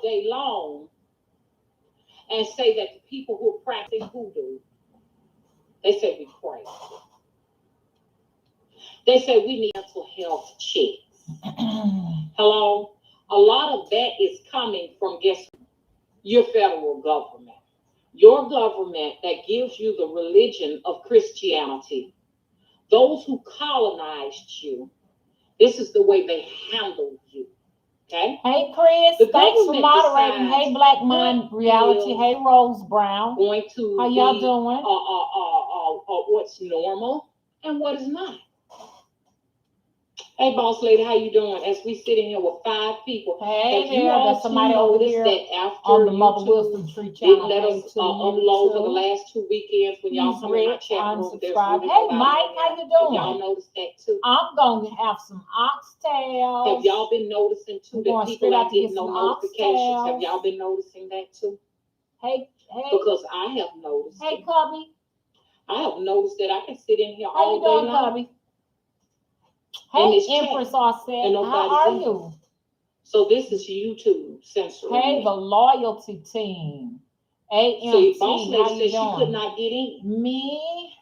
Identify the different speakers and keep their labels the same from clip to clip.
Speaker 1: all day long and say that the people who are practicing hoodoo, they say we crazy. They say we need mental health checks. Hello? A lot of that is coming from, guess, your federal government. Your government that gives you the religion of Christianity. Those who colonized you, this is the way they handle you. Okay?
Speaker 2: Hey, Chris. Thanks for moderating. Hey, Black Mind Reality. Hey, Rose Brown.
Speaker 1: Going to
Speaker 2: how y'all doing?
Speaker 1: What's normal and what is not. Hey, boss lady, how you doing? As we sit in here with 5 people.
Speaker 2: Hey there, there's somebody over here on the Mother Wisdom Tree channel.
Speaker 1: Let us upload for the last 2 weekends when y'all come in my chat room.
Speaker 2: Hey, Mike, how you doing?
Speaker 1: Y'all noticed that too?
Speaker 2: I'm going to have some oxtails.
Speaker 1: Have y'all been noticing too that people are getting no notifications? Have y'all been noticing that too?
Speaker 2: Hey.
Speaker 1: Because I have noticed.
Speaker 2: Hey, Cubby.
Speaker 1: I have noticed that I can sit in here all day long.
Speaker 2: Cubby? Hey, Empress Arset, how are you?
Speaker 1: So this is YouTube censoring.
Speaker 2: Hey, the loyalty team. AMT,
Speaker 1: see, boss lady
Speaker 2: how
Speaker 1: said
Speaker 2: you
Speaker 1: she
Speaker 2: doing?
Speaker 1: could not get in.
Speaker 2: Me?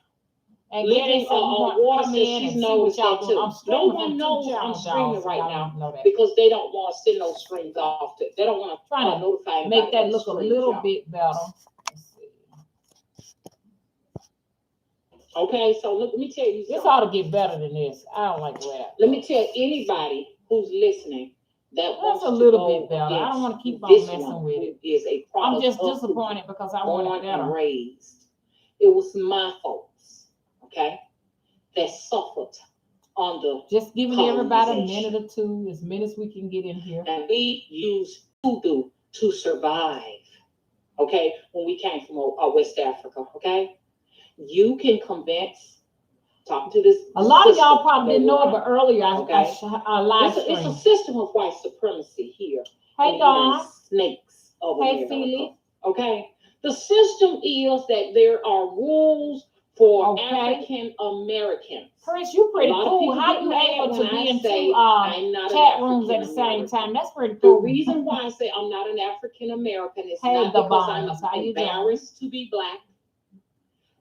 Speaker 2: And
Speaker 1: Living water says she's noticed that too. No one knows I'm streaming right now because they don't want to send those streams off. They don't want to try to notify anybody.
Speaker 2: Make that look a little bit better.
Speaker 1: Okay, so look, let me tell you something.
Speaker 2: This ought to get better than this. I don't like that.
Speaker 1: Let me tell anybody who's listening that wants
Speaker 2: a little bit better. I don't want to keep on messing with it.
Speaker 1: Is a
Speaker 2: I'm just disappointed because I want it better.
Speaker 1: Raised. It was my folks, okay, that suffered under
Speaker 2: just giving everybody a minute or two, as many as we can get in here.
Speaker 1: And we use voodoo to survive, okay, when we came from West Africa, okay? You can convince, talking to this.
Speaker 2: A lot of y'all probably didn't know it, but earlier I live streamed.
Speaker 1: It's a system of white supremacy here.
Speaker 2: Hey, Dawn.
Speaker 1: Snakes of
Speaker 2: Hey,
Speaker 1: America.
Speaker 2: Philly.
Speaker 1: Okay? The system is that there are rules for African Americans.
Speaker 2: Chris, you pretty cool. How you able to be in 2 chat rooms at the same time? That's pretty cool.
Speaker 1: The reason why I say I'm not an African American is not because I'm embarrassed to be Black.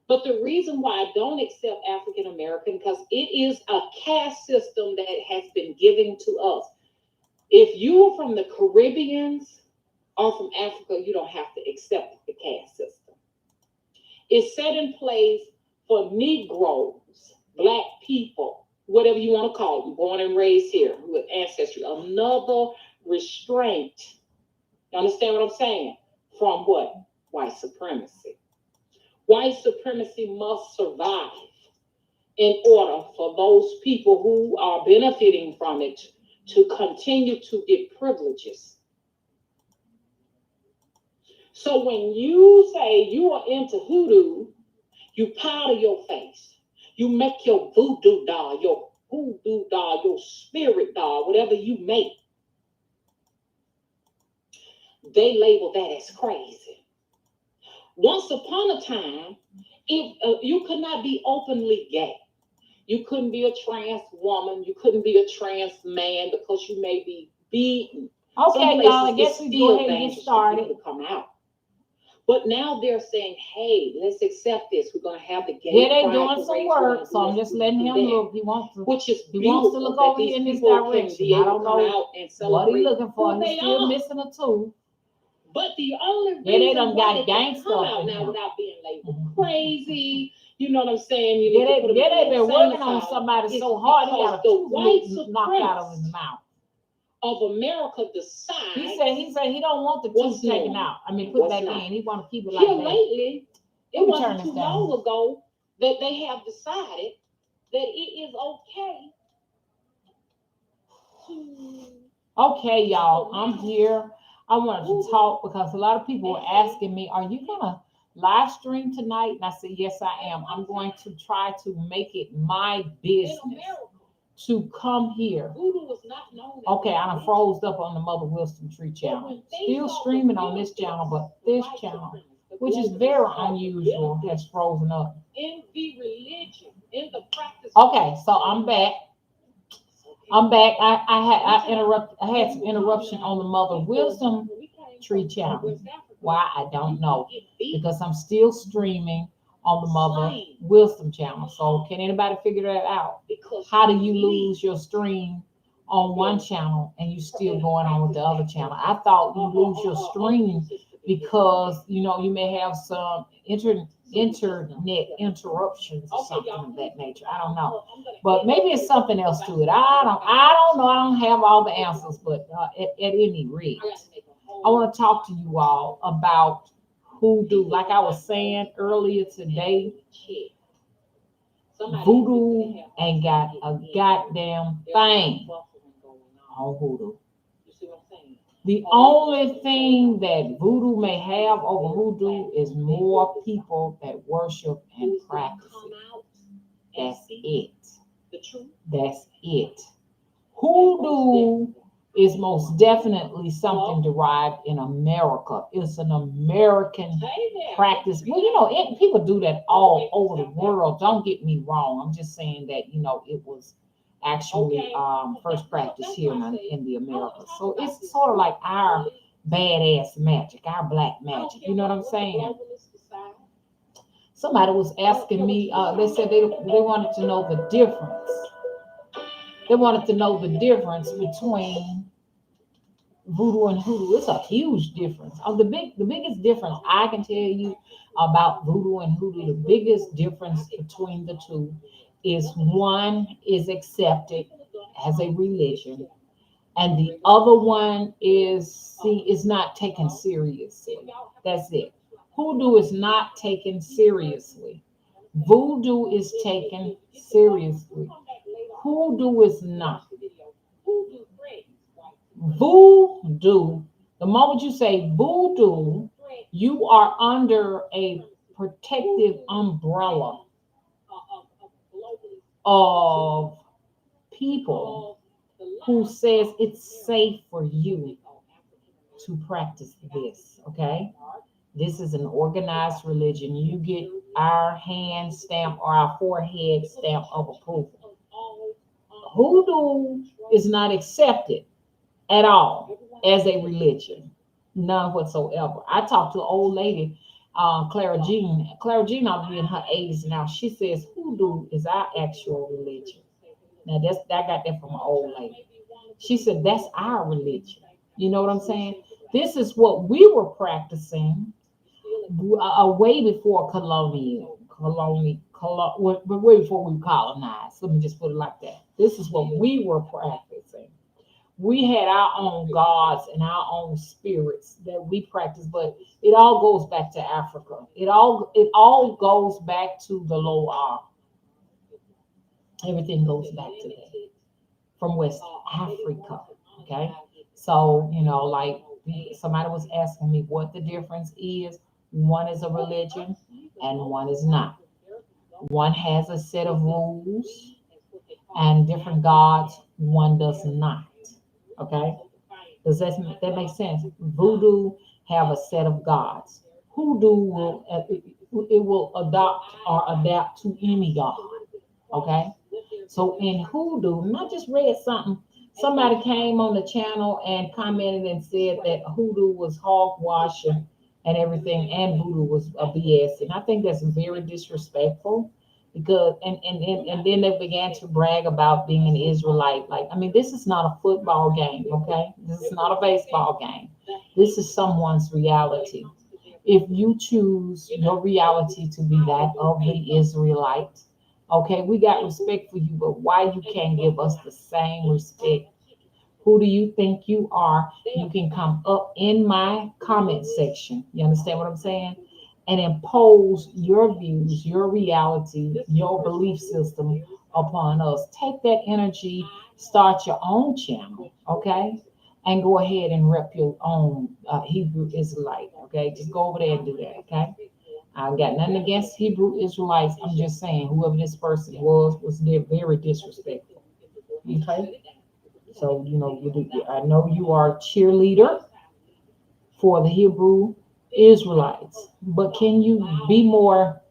Speaker 1: But the reason why I don't accept African American, because it is a caste system that has been given to us. If you are from the Caribbeans or from Africa, you don't have to accept the caste system. It's set in place for Negroes, Black people, whatever you want to call them, born and raised here with ancestry. Another restraint. You understand what I'm saying? From what? White supremacy. White supremacy must survive in order for those people who are benefiting from it to continue to get privileges. So when you say you are into hoodoo, you powder your face. You make your voodoo doll, your hoodoo doll, your spirit doll, whatever you make. They label that as crazy. Once upon a time, if you could not be openly gay. You couldn't be a trans woman. You couldn't be a trans man because you may be beaten.
Speaker 2: Okay, y'all, I guess we go ahead and get started.
Speaker 1: To come out. But now they're saying, hey, let's accept this. We're going to have the gay.
Speaker 2: Yeah, they're doing some work, so I'm just letting him look. He wants to. He wants to look over here in this direction. I don't know what he's looking for. He's still missing a tool.
Speaker 1: But the only reason
Speaker 2: they done got gangster
Speaker 1: out now without being labeled crazy, you know what I'm saying?
Speaker 2: They've been working on somebody so hard, he got a tooth knocked out of his mouth.
Speaker 1: Of America decide.
Speaker 2: He said he don't want the tooth taken out. I mean, put back in. He want to keep it like that.
Speaker 1: Lately, it wasn't too long ago that they have decided that it is okay to.
Speaker 2: Okay, y'all, I'm here. I wanted to talk because a lot of people were asking me, are you going to live stream tonight? And I said, yes, I am. I'm going to try to make it my business to come here. Okay, I'm froze up on the Mother Wisdom Tree channel. Still streaming on this channel, but this channel, which is very unusual, has frozen up.
Speaker 1: In the religion, in the practice.
Speaker 2: Okay, so I'm back. I had some interruption on the Mother Wisdom Tree channel. Why? I don't know. Because I'm still streaming on the Mother Wisdom channel. So can anybody figure that out? How do you lose your stream on one channel and you still going on with the other channel? I thought you lose your stream because you may have some internet interruptions or something of that nature. I don't know, but maybe it's something else to it. I don't know. I don't have all the answers, but at any rate, I want to talk to you all about hoodoo. Like I was saying earlier today, voodoo ain't got a goddamn thing on hoodoo. The only thing that voodoo may have over hoodoo is more people that worship and practice it. That's it. That's it. Hoodoo is most definitely something derived in America. It's an American practice. Well, people do that all over the world. Don't get me wrong. I'm just saying that, it was actually first practice here in the Americas. So it's sort of like our badass magic, our black magic. You know what I'm saying? Somebody was asking me, they said they wanted to know the difference. They wanted to know the difference between voodoo and hoodoo. It's a huge difference. The biggest difference I can tell you about voodoo and hoodoo, the biggest difference between the two is one is accepted as a religion, and the other one is not taken seriously. That's it. Hoodoo is not taken seriously. Voodoo is taken seriously. Hoodoo is not. Voodoo, the moment you say voodoo, you are under a protective umbrella of people who says it's safe for you to practice this, okay? This is an organized religion. You get our hand stamp or our forehead stamp of approval. Hoodoo is not accepted at all as a religion, none whatsoever. I talked to an old lady, Clara Jean. Clara Jean ought to be in her 80s now. She says hoodoo is our actual religion. Now I got that from an old lady. She said that's our religion. You know what I'm saying? This is what we were practicing way before way before we colonized. Let me just put it like that. This is what we were practicing. We had our own gods and our own spirits that we practiced, but it all goes back to Africa. It all goes back to the Loa. Everything goes back to that from West Africa. Okay, so like somebody was asking me what the difference is. One is a religion, and one is not. One has a set of rules and different gods. One does not. Okay, does that make sense? Voodoo have a set of gods. Hoodoo will adopt or adapt to any god. Okay, so in hoodoo, and I just read something. Somebody came on the channel and commented and said that hoodoo was hogwash and everything, and voodoo was a BS. And I think that's very disrespectful because and then they began to brag about being an Israelite. Like, I mean, this is not a football game, okay? This is not a baseball game. This is someone's reality. If you choose your reality to be that of the Israelite, okay, we got respect for you, but why you can't give us the same respect? Who do you think you are? You can come up in my comment section. You understand what I'm saying? And impose your views, your reality, your belief system upon us. Take that energy, start your own channel, okay? And go ahead and rep your own Hebrew Israelite, okay? Just go over there and do that, okay? I got nothing against Hebrew Israelites. I'm just saying, whoever this person was very disrespectful. Okay? So, I know you are a cheerleader for the Hebrew Israelites, but can you be more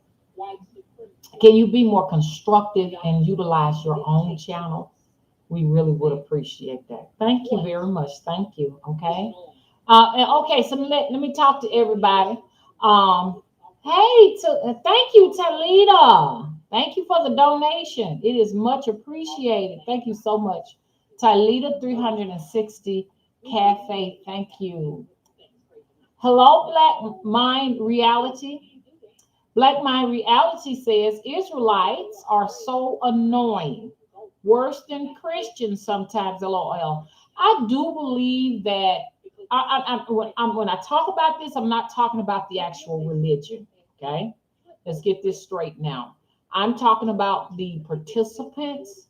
Speaker 2: constructive and utilize your own channel? We really would appreciate that. Thank you very much. Thank you. Okay. And okay, so let me talk to everybody. Um, hey, thank you, Talita. Thank you for the donation. It is much appreciated. Thank you so much, Talita 360 Cafe. Thank you. Hello, Black Mind Reality. Black Mind Reality says Israelites are so annoying, worse than Christians sometimes. LOL. I do believe that. When I talk about this, I'm not talking about the actual religion. Okay, let's get this straight now. I'm talking about the participants.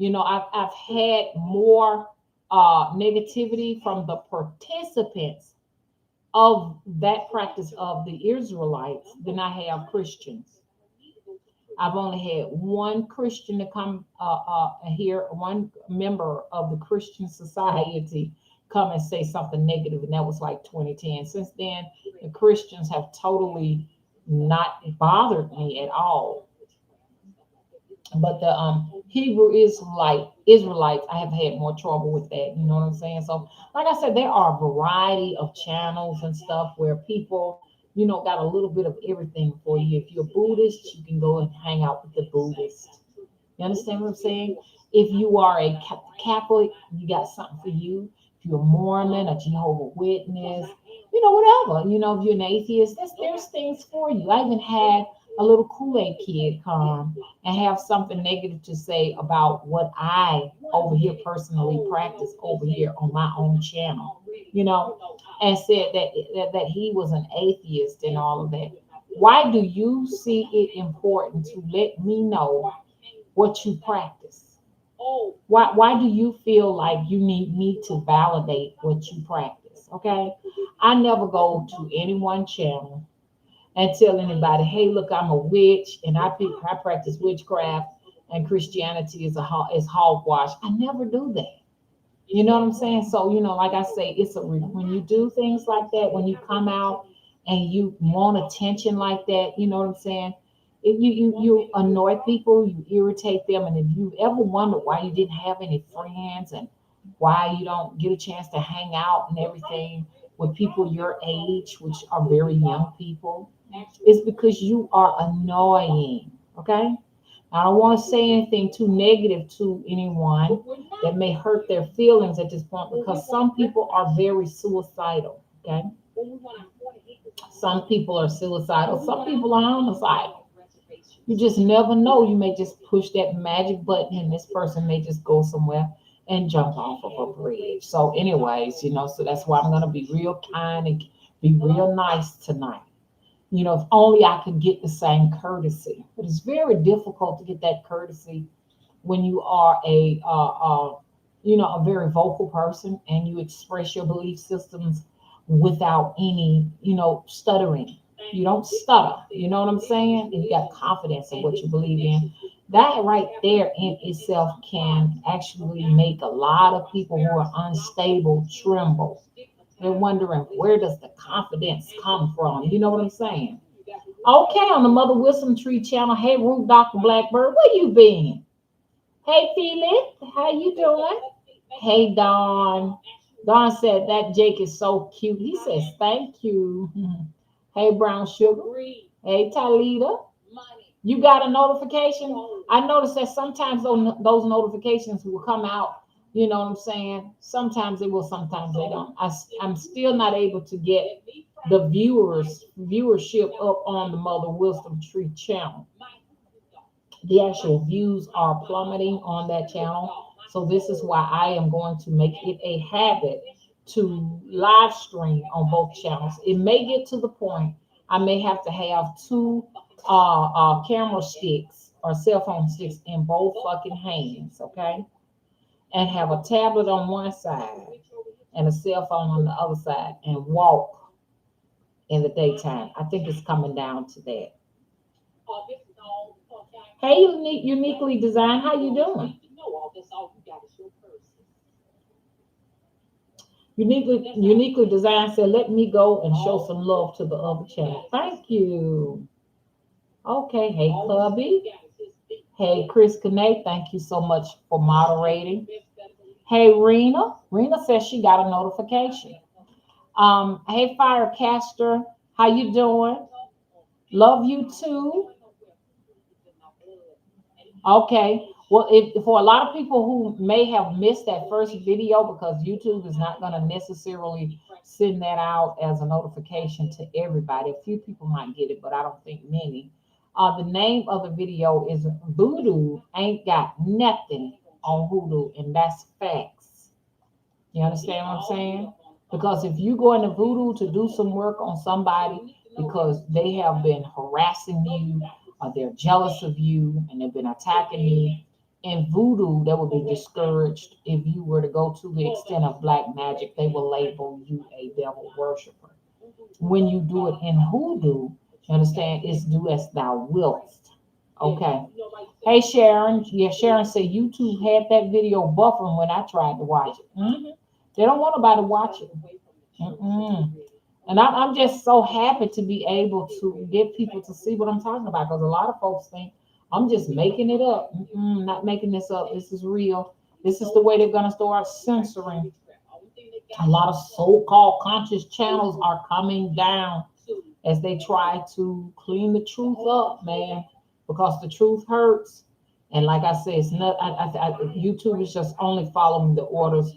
Speaker 2: I've had more negativity from the participants of that practice of the Israelites than I have Christians. I've only had one Christian to come here, one member of the Christian society come and say something negative, and that was like 2010. Since then, the Christians have totally not bothered me at all. But the Hebrew Israelites, I have had more trouble with that. You know what I'm saying? So, like I said, there are a variety of channels and stuff where people, got a little bit of everything for you. If you're Buddhist, you can go and hang out with the Buddhist. You understand what I'm saying? If you are a Catholic, you got something for you. If you're a Mormon, a Jehovah Witness, whatever. If you're an atheist, there's things for you. I even had a little Kool-Aid kid come and have something negative to say about what I over here personally practice over here on my own channel, and said that he was an atheist and all of that. Why do you see it important to let me know what you practice? Why do you feel like you need me to validate what you practice? Okay. I never go to any one channel and tell anybody, hey, look, I'm a witch and I practice witchcraft and Christianity is hogwash. I never do that. You know what I'm saying? So, like I say, when you do things like that, when you come out and you want attention like that, you know what I'm saying? If you annoy people, you irritate them, and if you ever wonder why you didn't have any friends and why you don't get a chance to hang out and everything with people your age, which are very young people, it's because you are annoying. Okay. I don't want to say anything too negative to anyone that may hurt their feelings at this point because some people are very suicidal. Okay. Some people are suicidal. Some people are homicidal. You just never know. You may just push that magic button and this person may just go somewhere and jump off of a bridge. So, anyways, so that's why I'm going to be real kind and be real nice tonight. If only I could get the same courtesy. But it's very difficult to get that courtesy when you are a very vocal person and you express your belief systems without any, stuttering. You don't stutter. You know what I'm saying? And you got confidence in what you believe in. That right there in itself can actually make a lot of people who are unstable tremble. They're wondering, where does the confidence come from? You know what I'm saying? Okay, on the Mother Wisdom Tree channel. Hey, Root Dr. Blackbird, where you been? Hey, Felix, how you doing? Hey, Don. Don said that Jake is so cute. He says, thank you. Hey, Brown Sugar. Hey, Talita. You got a notification? I noticed that sometimes those notifications will come out. You know what I'm saying? Sometimes they will, sometimes they don't. I'm still not able to get the viewership up on the Mother Wisdom Tree channel. The actual views are plummeting on that channel. So this is why I am going to make it a habit to live stream on both channels. It may get to the point I may have to have two camera sticks or cell phone sticks in both fucking hands, okay? And have a tablet on one side and a cell phone on the other side and walk in the daytime. I think it's coming down to that. Hey, uniquely designed, how you doing? Uniquely designed said, let me go and show some love to the other channel. Thank you. Okay, hey, Clubby. Hey, Chris Kane, thank you so much for moderating. Hey, Rena. Rena says she got a notification. Hey, Firecaster, how you doing? Love you too. Okay. Well, if for a lot of people who may have missed that first video because YouTube is not going to necessarily send that out as a notification to everybody. A few people might get it, but I don't think many. The name of the video is Voodoo Ain't Got Nothing on Hoodoo, and that's facts. You understand what I'm saying? Because if you go into voodoo to do some work on somebody because they have been harassing you or they're jealous of you and they've been attacking you, in voodoo, they will be discouraged if you were to go to the extent of black magic. They will label you a devil worshiper. When you do it in hoodoo, you understand, it's do as thou wilt. Okay. Hey Sharon, yeah, Sharon said YouTube had that video buffering when I tried to watch it. They don't want nobody to watch it. Mm-mm. And I'm just so happy to be able to get people to see what I'm talking about because a lot of folks think I'm just making it up. Not making this up. This is real. This is the way they're going to start censoring. A lot of so-called conscious channels are coming down as they try to clean the truth up, man, because the truth hurts. And like I said, it's not. YouTube is just only following the orders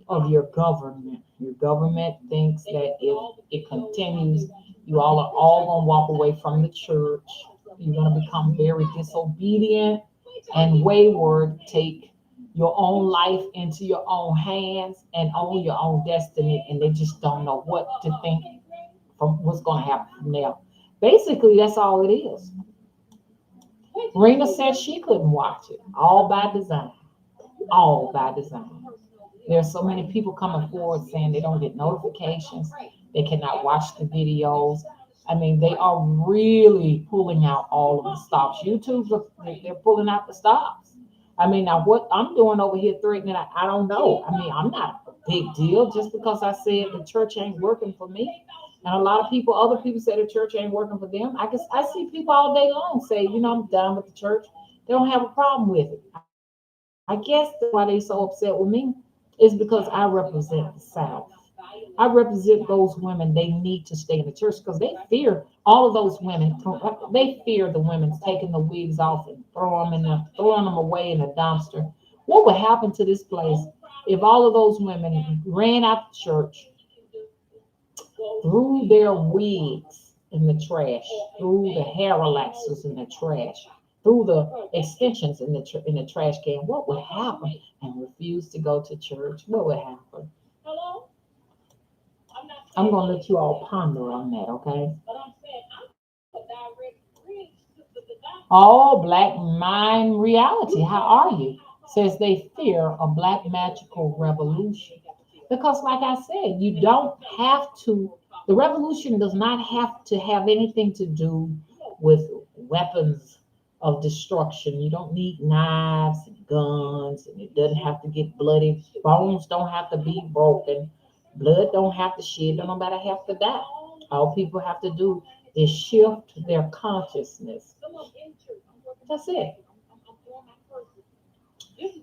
Speaker 2: of your government. Your government thinks that if it continues, you all are all gonna walk away from the church. You're gonna become very disobedient and wayward. Take your own life into your own hands and own your own destiny, and they just don't know what to think from what's going to happen from there. Basically, that's all it is. Rena said she couldn't watch it, all by design. All by design. There's so many people coming forward saying they don't get notifications, they cannot watch the videos. I mean, they are really pulling out all of the stops. YouTube's they're pulling out the stops. I mean, now what I'm doing over here threatening, I don't know. I mean, I'm not a big deal just because I said the church ain't working for me. And a lot of people, other people say the church ain't working for them. I see people all day long say, I'm done with the church. They don't have a problem with it. I guess that's why they so upset with me is because I represent the South. I represent those women. They need to stay in the church because they fear all of those women. They fear the women taking the wigs off and throwing them away in a dumpster. What would happen to this place if all of those women ran out the church, threw their wigs in the trash, threw the hair relaxers in the trash, threw the extensions in the trash can? What would happen? And refused to go to church? What would happen? I'm gonna let you all ponder on that, okay? Oh, Black Mind Reality, how are you? Says they fear a black magical revolution. Because, like I said, you don't have to, the revolution does not have to have anything to do with weapons of destruction. You don't need knives and guns, and it doesn't have to get bloody. Bones don't have to be broken. Blood don't have to shed. Don't nobody have to die. All people have to do is shift their consciousness. That's it.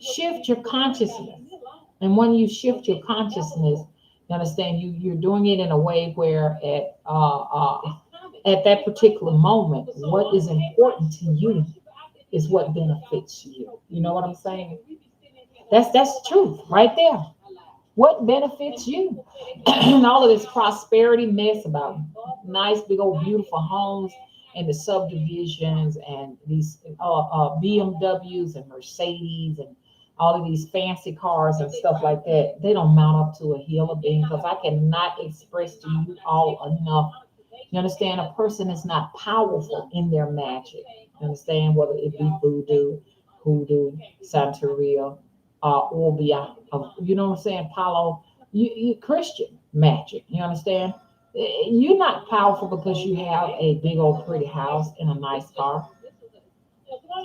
Speaker 2: Shift your consciousness. And when you shift your consciousness, you understand you're doing it in a way where at that particular moment, what is important to you is what benefits you. You know what I'm saying? That's the truth right there. What benefits you? And all of this prosperity mess about nice, big old, beautiful homes and the subdivisions and these BMWs and Mercedes and all of these fancy cars and stuff like that, they don't mount up to a hill of beans because I cannot express to you all enough. You understand? A person is not powerful in their magic. You understand? Whether it be voodoo, hoodoo, Santeria, or beyond, you know what I'm saying? Palo, you Christian magic. You understand? You're not powerful because you have a big old pretty house and a nice car,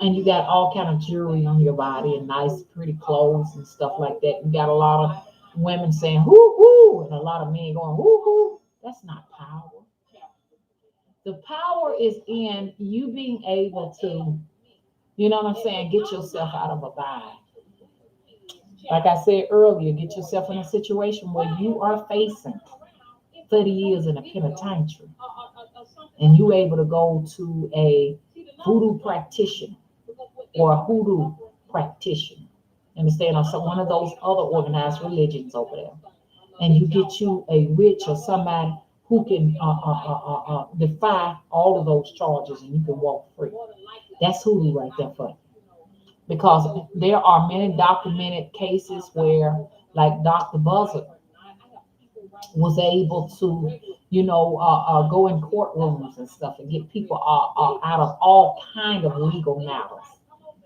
Speaker 2: and you got all kind of jewelry on your body and nice pretty clothes and stuff like that. You got a lot of women saying whoo whoo and a lot of men going whoo whoo. That's not power. The power is in you being able to, you know what I'm saying, get yourself out of a bind. Like I said earlier, get yourself in a situation where you are facing. 30 years in a penitentiary, and you able to go to a voodoo practitioner or a hoodoo practitioner, understand, or some one of those other organized religions over there, and you get you a witch or somebody who can defy all of those charges, and you can walk free. That's hoodoo right there for you. Because there are many documented cases where, like Dr. Buzzard was able to, go in courtrooms and stuff and get people out of all kind of legal matters.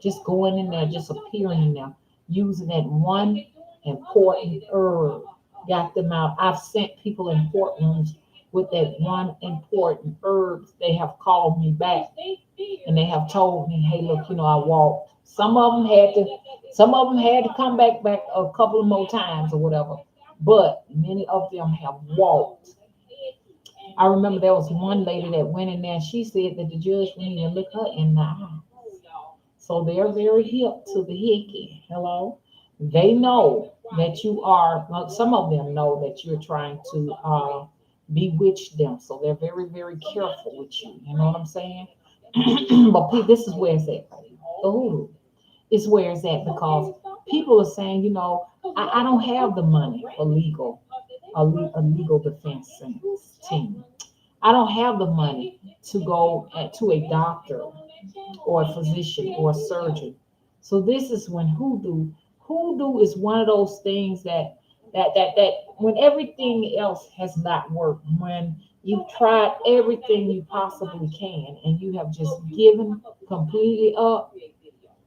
Speaker 2: Just going in there, just appearing in there, using that one important herb, got them out. I've sent people in courtrooms with that one important herb. They have called me back and they have told me, hey, look, I walked. Some of them had to come back a couple of more times or whatever, but many of them have walked. I remember there was one lady that went in there. She said that the judge wouldn't even look her in the eye. So they're very hip to the hickey. Hello, they know that you are. Well, some of them know that you're trying to bewitch them. So they're very, very careful with you. You know what I'm saying? But this is where it's at. The hoodoo is where it's at because people are saying, I don't have the money for a legal defense team. I don't have the money to go to a doctor or a physician or a surgeon. So this is when hoodoo is one of those things that when everything else has not worked, when you've tried everything you possibly can and you have just given completely up.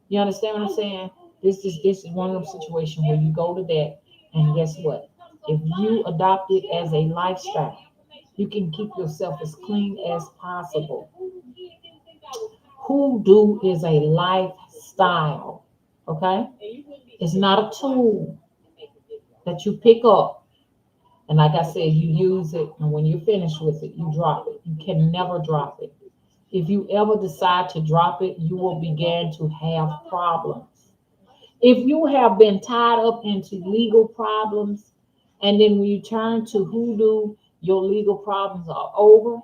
Speaker 2: You understand what I'm saying? This is one of those situations where you go to that, and guess what? If you adopt it as a lifestyle, you can keep yourself as clean as possible. Hoodoo is a lifestyle, okay? It's not a tool that you pick up, and like I said, you use it, and when you're finished with it, you drop it. You can never drop it. If you ever decide to drop it, you will begin to have problems. If you have been tied up into legal problems, and then when you turn to hoodoo, your legal problems are over,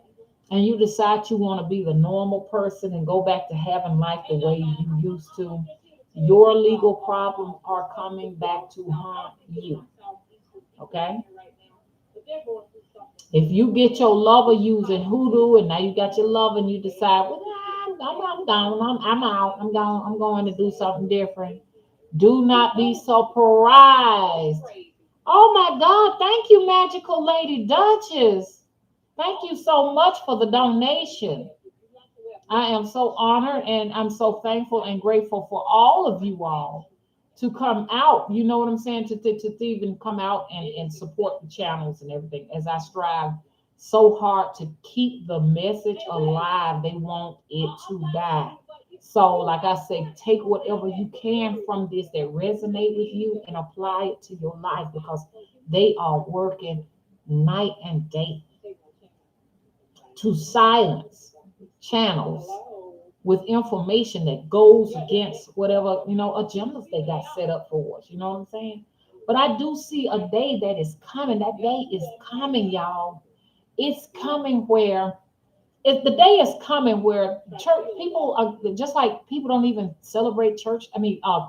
Speaker 2: and you decide you want to be the normal person and go back to having life the way you used to, your legal problems are coming back to haunt you. Okay? If you get your lover using hoodoo and now you got your lover and you decide, well, I'm gone, I'm out, I'm going to do something different. Do not be surprised. Oh my God, thank you, Magical Lady Duchess. Thank you so much for the donation. I am so honored and I'm so thankful and grateful for all of you all to come out. You know what I'm saying? To even come out and support the channels and everything as I strive so hard to keep the message alive. They want it to die. So, like I say, take whatever you can from this that resonate with you and apply it to your life because they are working night and day to silence channels with information that goes against whatever, agendas they got set up for us. You know what I'm saying? But I do see a day that is coming. That day is coming, y'all. It's coming where the day is coming where church people are just like people don't even celebrate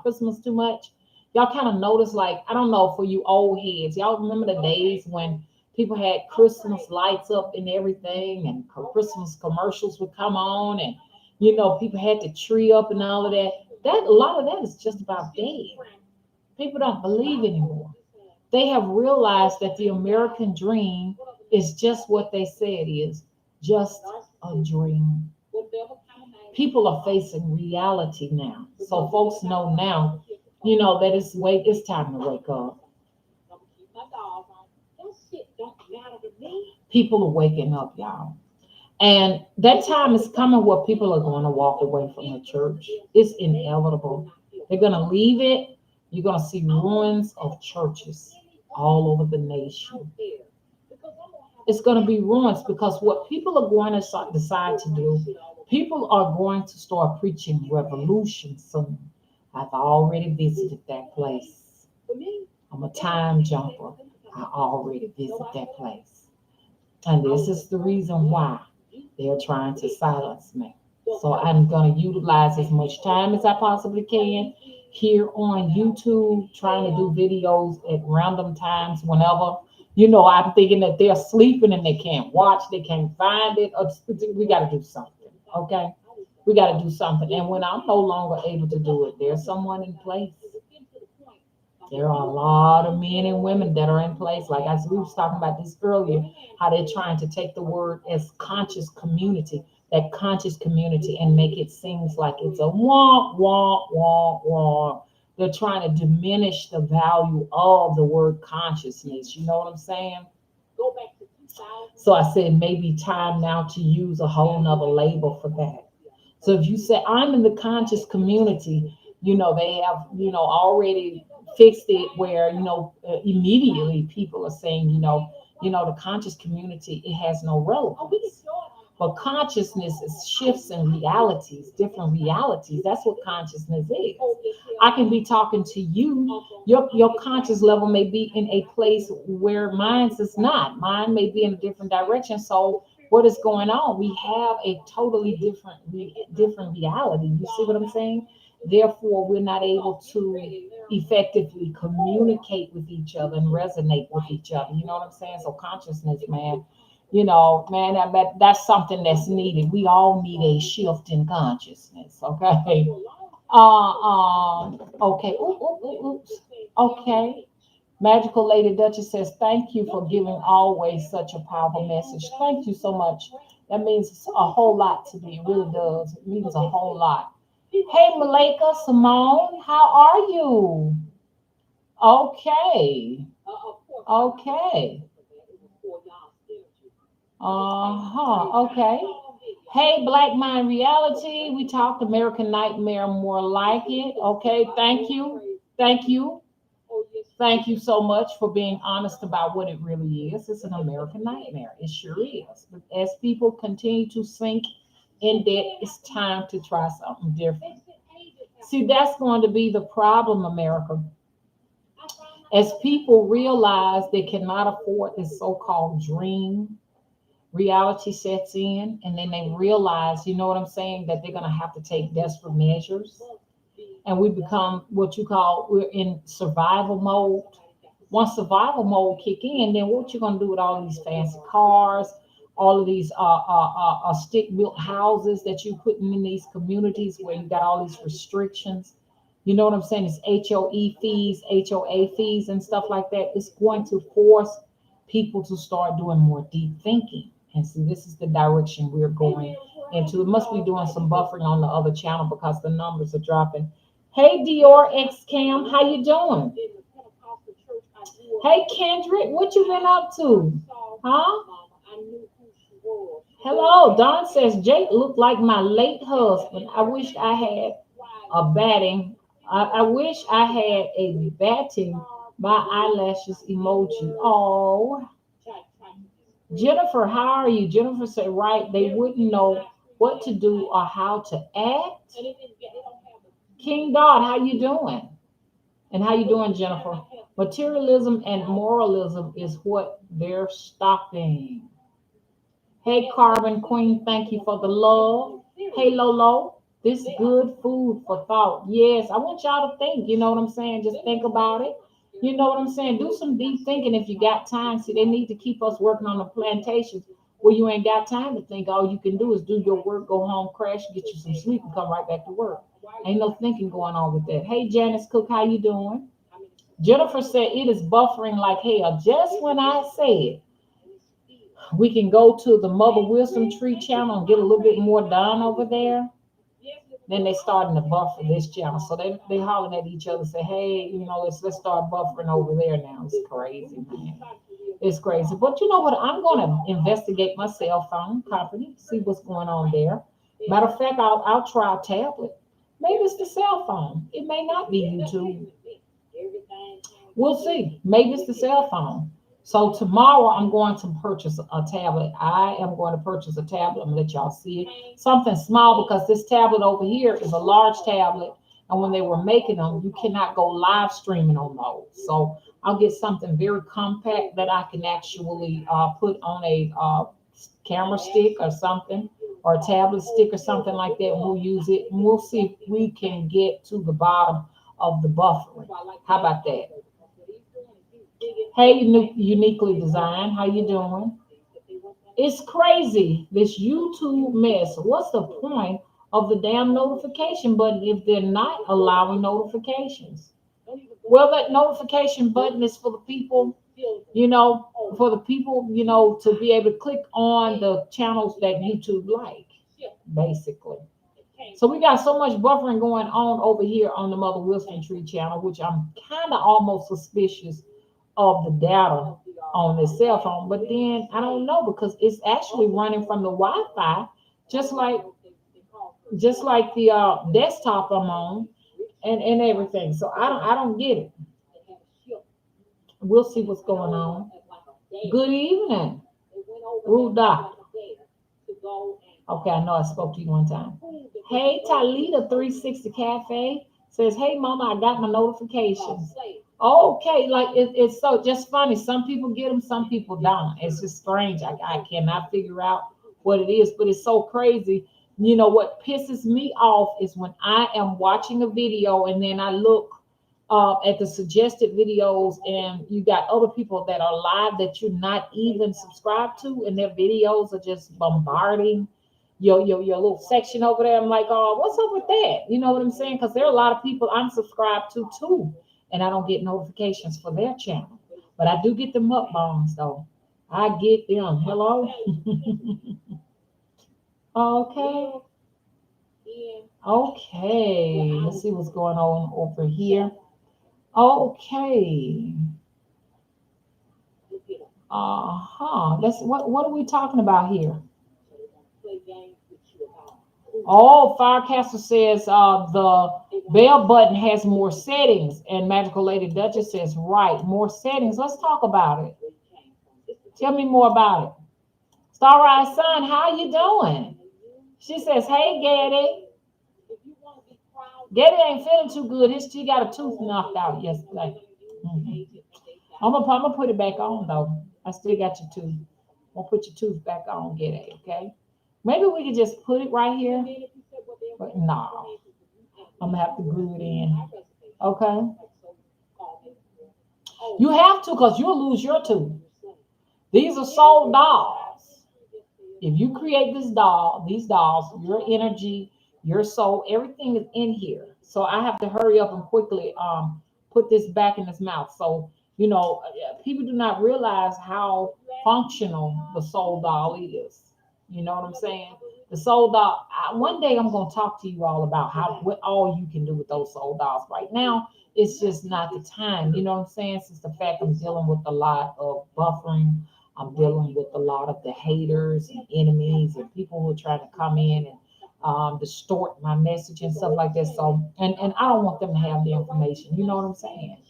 Speaker 2: Christmas too much. Y'all kind of notice, like, I don't know, for you old heads, y'all remember the days when people had Christmas lights up and everything, and Christmas commercials would come on, and people had the tree up and all of that. That a lot of that is just about dead. People don't believe anymore. They have realized that the American dream is just what they say it is, just a dream. People are facing reality now. So folks know now, that it's time to wake up. People are waking up, y'all. And that time is coming where people are going to walk away from the church. It's inevitable. They're going to leave it. You're going to see ruins of churches all over the nation. It's going to be ruins because what people are going to decide to do, people are going to start preaching revolution soon. I've already visited that place. I'm a time jumper. I already visited that place. And this is the reason why they're trying to silence me. So I'm going to utilize as much time as I possibly can here on YouTube, trying to do videos at random times whenever. I'm thinking that they're sleeping and they can't watch, they can't find it. We got to do something, okay? We got to do something. And when I'm no longer able to do it, there's someone in place. There are a lot of men and women that are in place. Like as we was talking about this earlier, how they're trying to take the word as conscious community, that conscious community, and make it seems like it's a wah, wah, wah, wah. They're trying to diminish the value of the word consciousness. You know what I'm saying? So I said maybe time now to use a whole nother label for that. So if you say I'm in the conscious community, they have, already fixed it where, immediately people are saying, the conscious community, it has no relevance. But consciousness is shifts in realities, different realities. That's what consciousness is. I can be talking to you. Your conscious level may be in a place where mine's is not. Mine may be in a different direction. So what is going on? We have a totally different reality. You see what I'm saying? Therefore, we're not able to effectively communicate with each other and resonate with each other. You know what I'm saying? So consciousness, man, man, that's something that's needed. We all need a shift in consciousness. Okay. Okay. Oops. Okay. Magical Lady Duchess says, thank you for giving always such a powerful message. Thank you so much. That means a whole lot to me. It really does. It means a whole lot. Hey, Malika, Simone, how are you? Okay. Okay. Okay. Hey, Black Mind Reality. We talked American Nightmare, more like it. Okay. Thank you. Thank you. Thank you so much for being honest about what it really is. It's an American nightmare. It sure is. But as people continue to sink in debt, it's time to try something different. See, that's going to be the problem, America. As people realize they cannot afford this so-called dream, reality sets in, and then they realize, you know what I'm saying, that they're going to have to take desperate measures. And we become what you call, we're in survival mode. Once survival mode kick in, then what you going to do with all these fancy cars, all of these stick built houses that you putting in these communities where you got all these restrictions? You know what I'm saying? It's HOE fees, HOA fees, and stuff like that. It's going to force people to start doing more deep thinking. And see, this is the direction we're going into. It must be doing some buffering on the other channel because the numbers are dropping. Hey, Dior X Cam, how you doing? Hey, Kendrick, what you been up to? Huh? Hello, Don says Jake looked like my late husband. I wish I had a batting. I wish I had a batting my eyelashes emoji. Oh, Jennifer, how are you? Jennifer said, right, they wouldn't know what to do or how to act. King God, how you doing? And how you doing, Jennifer? Materialism and moralism is what they're stopping. Hey, Carbon Queen, thank you for the love. Hey, Lolo, this good food for thought. Yes, I want y'all to think. You know what I'm saying? Just think about it. You know what I'm saying? Do some deep thinking if you got time. See, they need to keep us working on the plantations where you ain't got time to think. All you can do is do your work, go home, crash, get you some sleep, and come right back to work. Ain't no thinking going on with that. Hey, Janice Cook, how you doing? Jennifer said it is buffering like hell. Just when I said we can go to the Mother Wisdom Tree channel and get a little bit more done over there, then they starting to buffer this channel. So they hollering at each other, say, hey, let's start buffering over there now. It's crazy, man. It's crazy. But you know what? I'm gonna investigate my cell phone company, see what's going on there. Matter of fact, I'll try a tablet. Maybe it's the cell phone. It may not be YouTube. We'll see. Maybe it's the cell phone. So tomorrow I'm going to purchase a tablet. I am going to purchase a tablet. I'm gonna let y'all see it. Something small because this tablet over here is a large tablet. And when they were making them, you cannot go live streaming on those. So I'll get something very compact that I can actually put on a camera stick or something, or a tablet stick or something like that. We'll use it and we'll see if we can get to the bottom of the buffering. How about that? Hey, uniquely designed. How you doing? It's crazy, this YouTube mess. What's the point of the damn notification button if they're not allowing notifications? Well, that notification button is for the people, for the people, to be able to click on the channels that YouTube like, basically. So we got so much buffering going on over here on the Mother Wilson Tree channel, which I'm kind of almost suspicious of the data on this cell phone. But then I don't know, because it's actually running from the Wi-Fi, just like the desktop I'm on, and everything. So I don't get it. We'll see what's going on. Good evening, Ruda. Okay, I know I spoke to you one time. Hey, Talita 360 Cafe says, "Hey, Mama, I got my notifications." Okay, like it's so just funny. Some people get them, some people don't. It's just strange. I cannot figure out what it is, but it's so crazy. What pisses me off is when I am watching a video and then I look at the suggested videos, and you got other people that are live that you're not even subscribed to, and their videos are just bombarding your little section over there. I'm like, oh, what's up with that? You know what I'm saying? Because there are a lot of people I'm subscribed to too, and I don't get notifications for their channel, but I do get the mukbangs though. I get them. Hello. Okay. Okay. Let's see what's going on over here. Okay. What are we talking about here? Oh, Firecaster says the bell button has more settings, and Magical Lady Duchess says, right, more settings. Let's talk about it. Tell me more about it. Starrise Sun, how you doing? She says, hey, Gaddy. Gaddy ain't feeling too good. She got a tooth knocked out yesterday. Mm-hmm. I'm gonna put it back on though. I still got your tooth. I'll put your tooth back on, Gaddy, okay? Maybe we could just put it right here. But no, I'm gonna have to glue it in. Okay. You have to, because you'll lose your tooth. These are soul dolls. If you create these dolls, your energy, your soul, everything is in here. So I have to hurry up and quickly put this back in his mouth. So people do not realize how functional the soul doll is. You know what I'm saying? The soul doll. One day I'm going to talk to you all about what all you can do with those soul dolls. Right now, it's just not the time. You know what I'm saying? Since the fact I'm dealing with a lot of buffering, I'm dealing with a lot of the haters and enemies and people who are trying to come in and distort my message and stuff like that. So, and I don't want them to have the information. You know what I'm saying?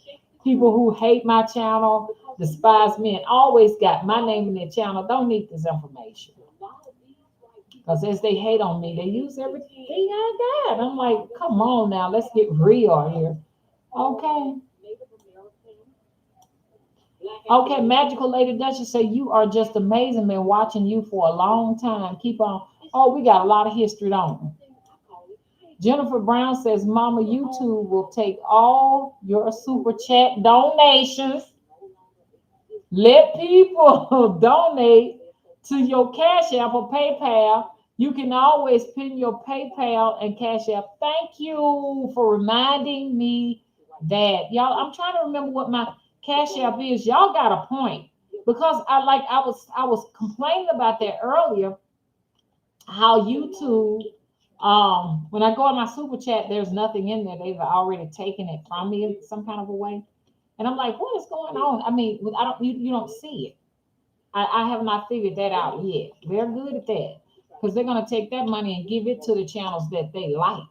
Speaker 2: People who hate my channel, despise me, and always got my name in their channel don't need this information. Because as they hate on me, they use everything I got. I'm like, come on now, let's get real here. Okay. Okay, Magical Lady Duchess say, you are just amazing. Been watching you for a long time. Keep on. Oh, we got a lot of history, don't we? Jennifer Brown says, Mama, YouTube will take all your super chat donations. Let people donate to your Cash App or PayPal. You can always pin your PayPal and Cash App. Thank you for reminding me that. Y'all, I'm trying to remember what my Cash App is. Y'all got a point. Because I was complaining about that earlier, how YouTube, when I go on my super chat, there's nothing in there. They've already taken it from me in some kind of a way. And I'm like, what is going on? I mean, you don't see it. I have not figured that out yet. They're good at that, because they're going to take that money and give it to the channels that they like.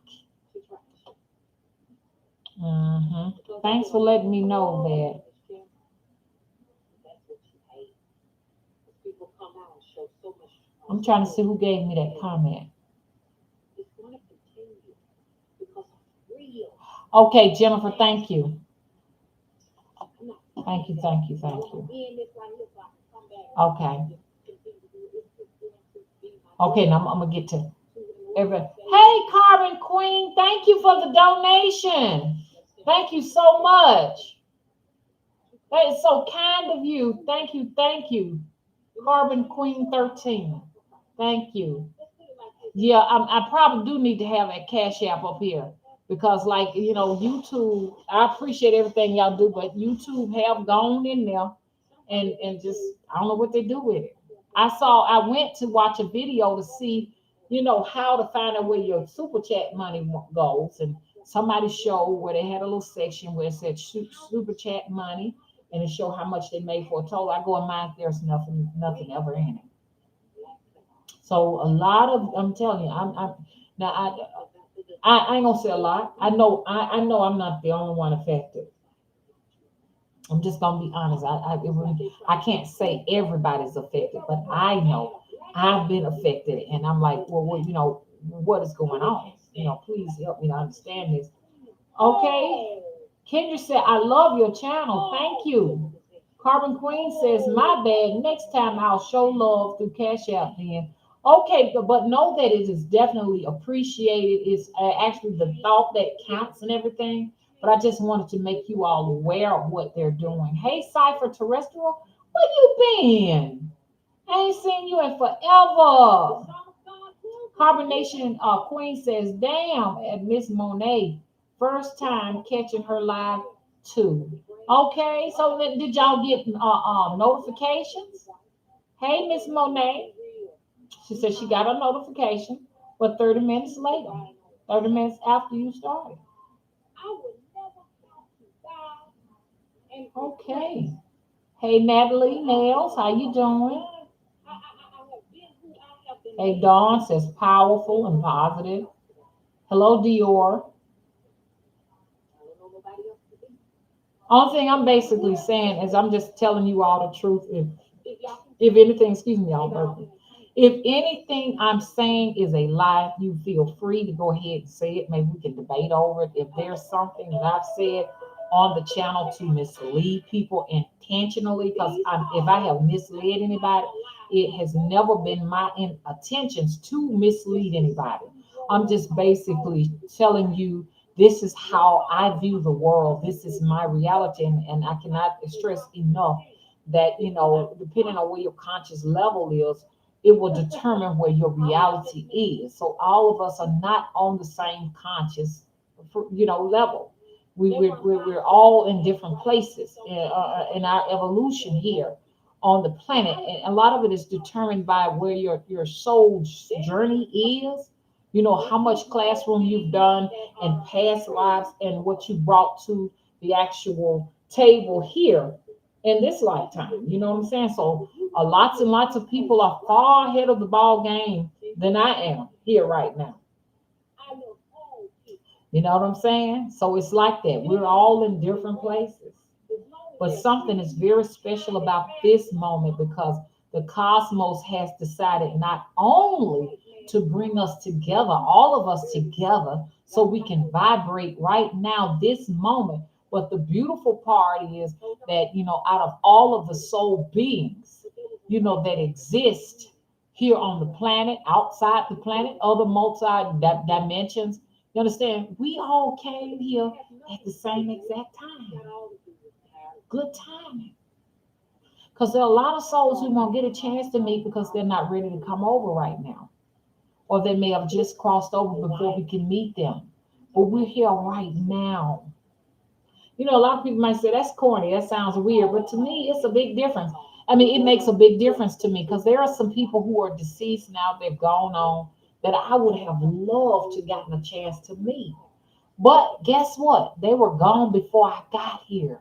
Speaker 2: Mm-hmm. Thanks for letting me know that. I'm trying to see who gave me that comment. Okay, Jennifer, thank you. Thank you, thank you, thank you. Okay. Okay, now I'm gonna get to every. Hey, Carbon Queen, thank you for the donation. Thank you so much. That is so kind of you. Thank you, thank you. Carbon Queen 13. Thank you. Yeah, I probably do need to have that cash app up here because, like, YouTube. I appreciate everything y'all do, but YouTube have gone in there and just I don't know what they do with it. I went to watch a video to see, how to find out where your super chat money goes, and somebody showed where they had a little section where it said super chat money, and it showed how much they made for a total. I go in mine, there's nothing ever in it. So a lot of I'm telling you, I'm now I ain't gonna say a lot. I know I'm not the only one affected. I'm just gonna be honest. I can't say everybody's affected, but I know I've been affected, and I'm like, well, what is going on? Please help me to understand this. Okay. Kendra said, I love your channel. Thank you. Carbon Queen says, my bad. Next time I'll show love through Cash App then. Okay, but know that it is definitely appreciated. It's actually the thought that counts and everything. But I just wanted to make you all aware of what they're doing. Hey, Cypher Terrestrial, where you been? I ain't seen you in forever. Carbonation Queen says, damn, at Miss Monet. First time catching her live too. Okay, so then did y'all get notifications? Hey, Miss Monet. She said she got a notification, but 30 minutes later, 30 minutes after you started. Okay. Hey, Natalie Nails, how you doing? Hey, Dawn says powerful and positive. Hello, Dior. Only thing I'm basically saying is I'm just telling you all the truth. If anything, excuse me, y'all. If anything I'm saying is a lie, you feel free to go ahead and say it. Maybe we can debate over it. If there's something that I've said on the channel to mislead people intentionally, because if I have misled anybody, it has never been my intentions to mislead anybody. I'm just basically telling you this is how I view the world. This is my reality. And I cannot stress enough that, depending on where your conscious level is, it will determine where your reality is. So all of us are not on the same conscious, level. We're all in different places in our evolution here on the planet. And a lot of it is determined by where your soul journey is, how much classroom you've done in past lives and what you brought to the actual table here in this lifetime. You know what I'm saying? So lots and lots of people are far ahead of the ball game than I am here right now. You know what I'm saying? So it's like that. We're all in different places. But something is very special about this moment because the cosmos has decided not only to bring us together, all of us together, so we can vibrate right now, this moment. But the beautiful part is that, out of all of the soul beings, that exist here on the planet, outside the planet, other multi dimensions, you understand? We all came here at the same exact time. Good timing. Because there are a lot of souls who won't get a chance to meet because they're not ready to come over right now. Or they may have just crossed over before we can meet them. But we're here right now. A lot of people might say, that's corny, that sounds weird. But to me, it's a big difference. I mean, it makes a big difference to me because there are some people who are deceased now, they've gone on, that I would have loved to gotten a chance to meet. But guess what? They were gone before I got here.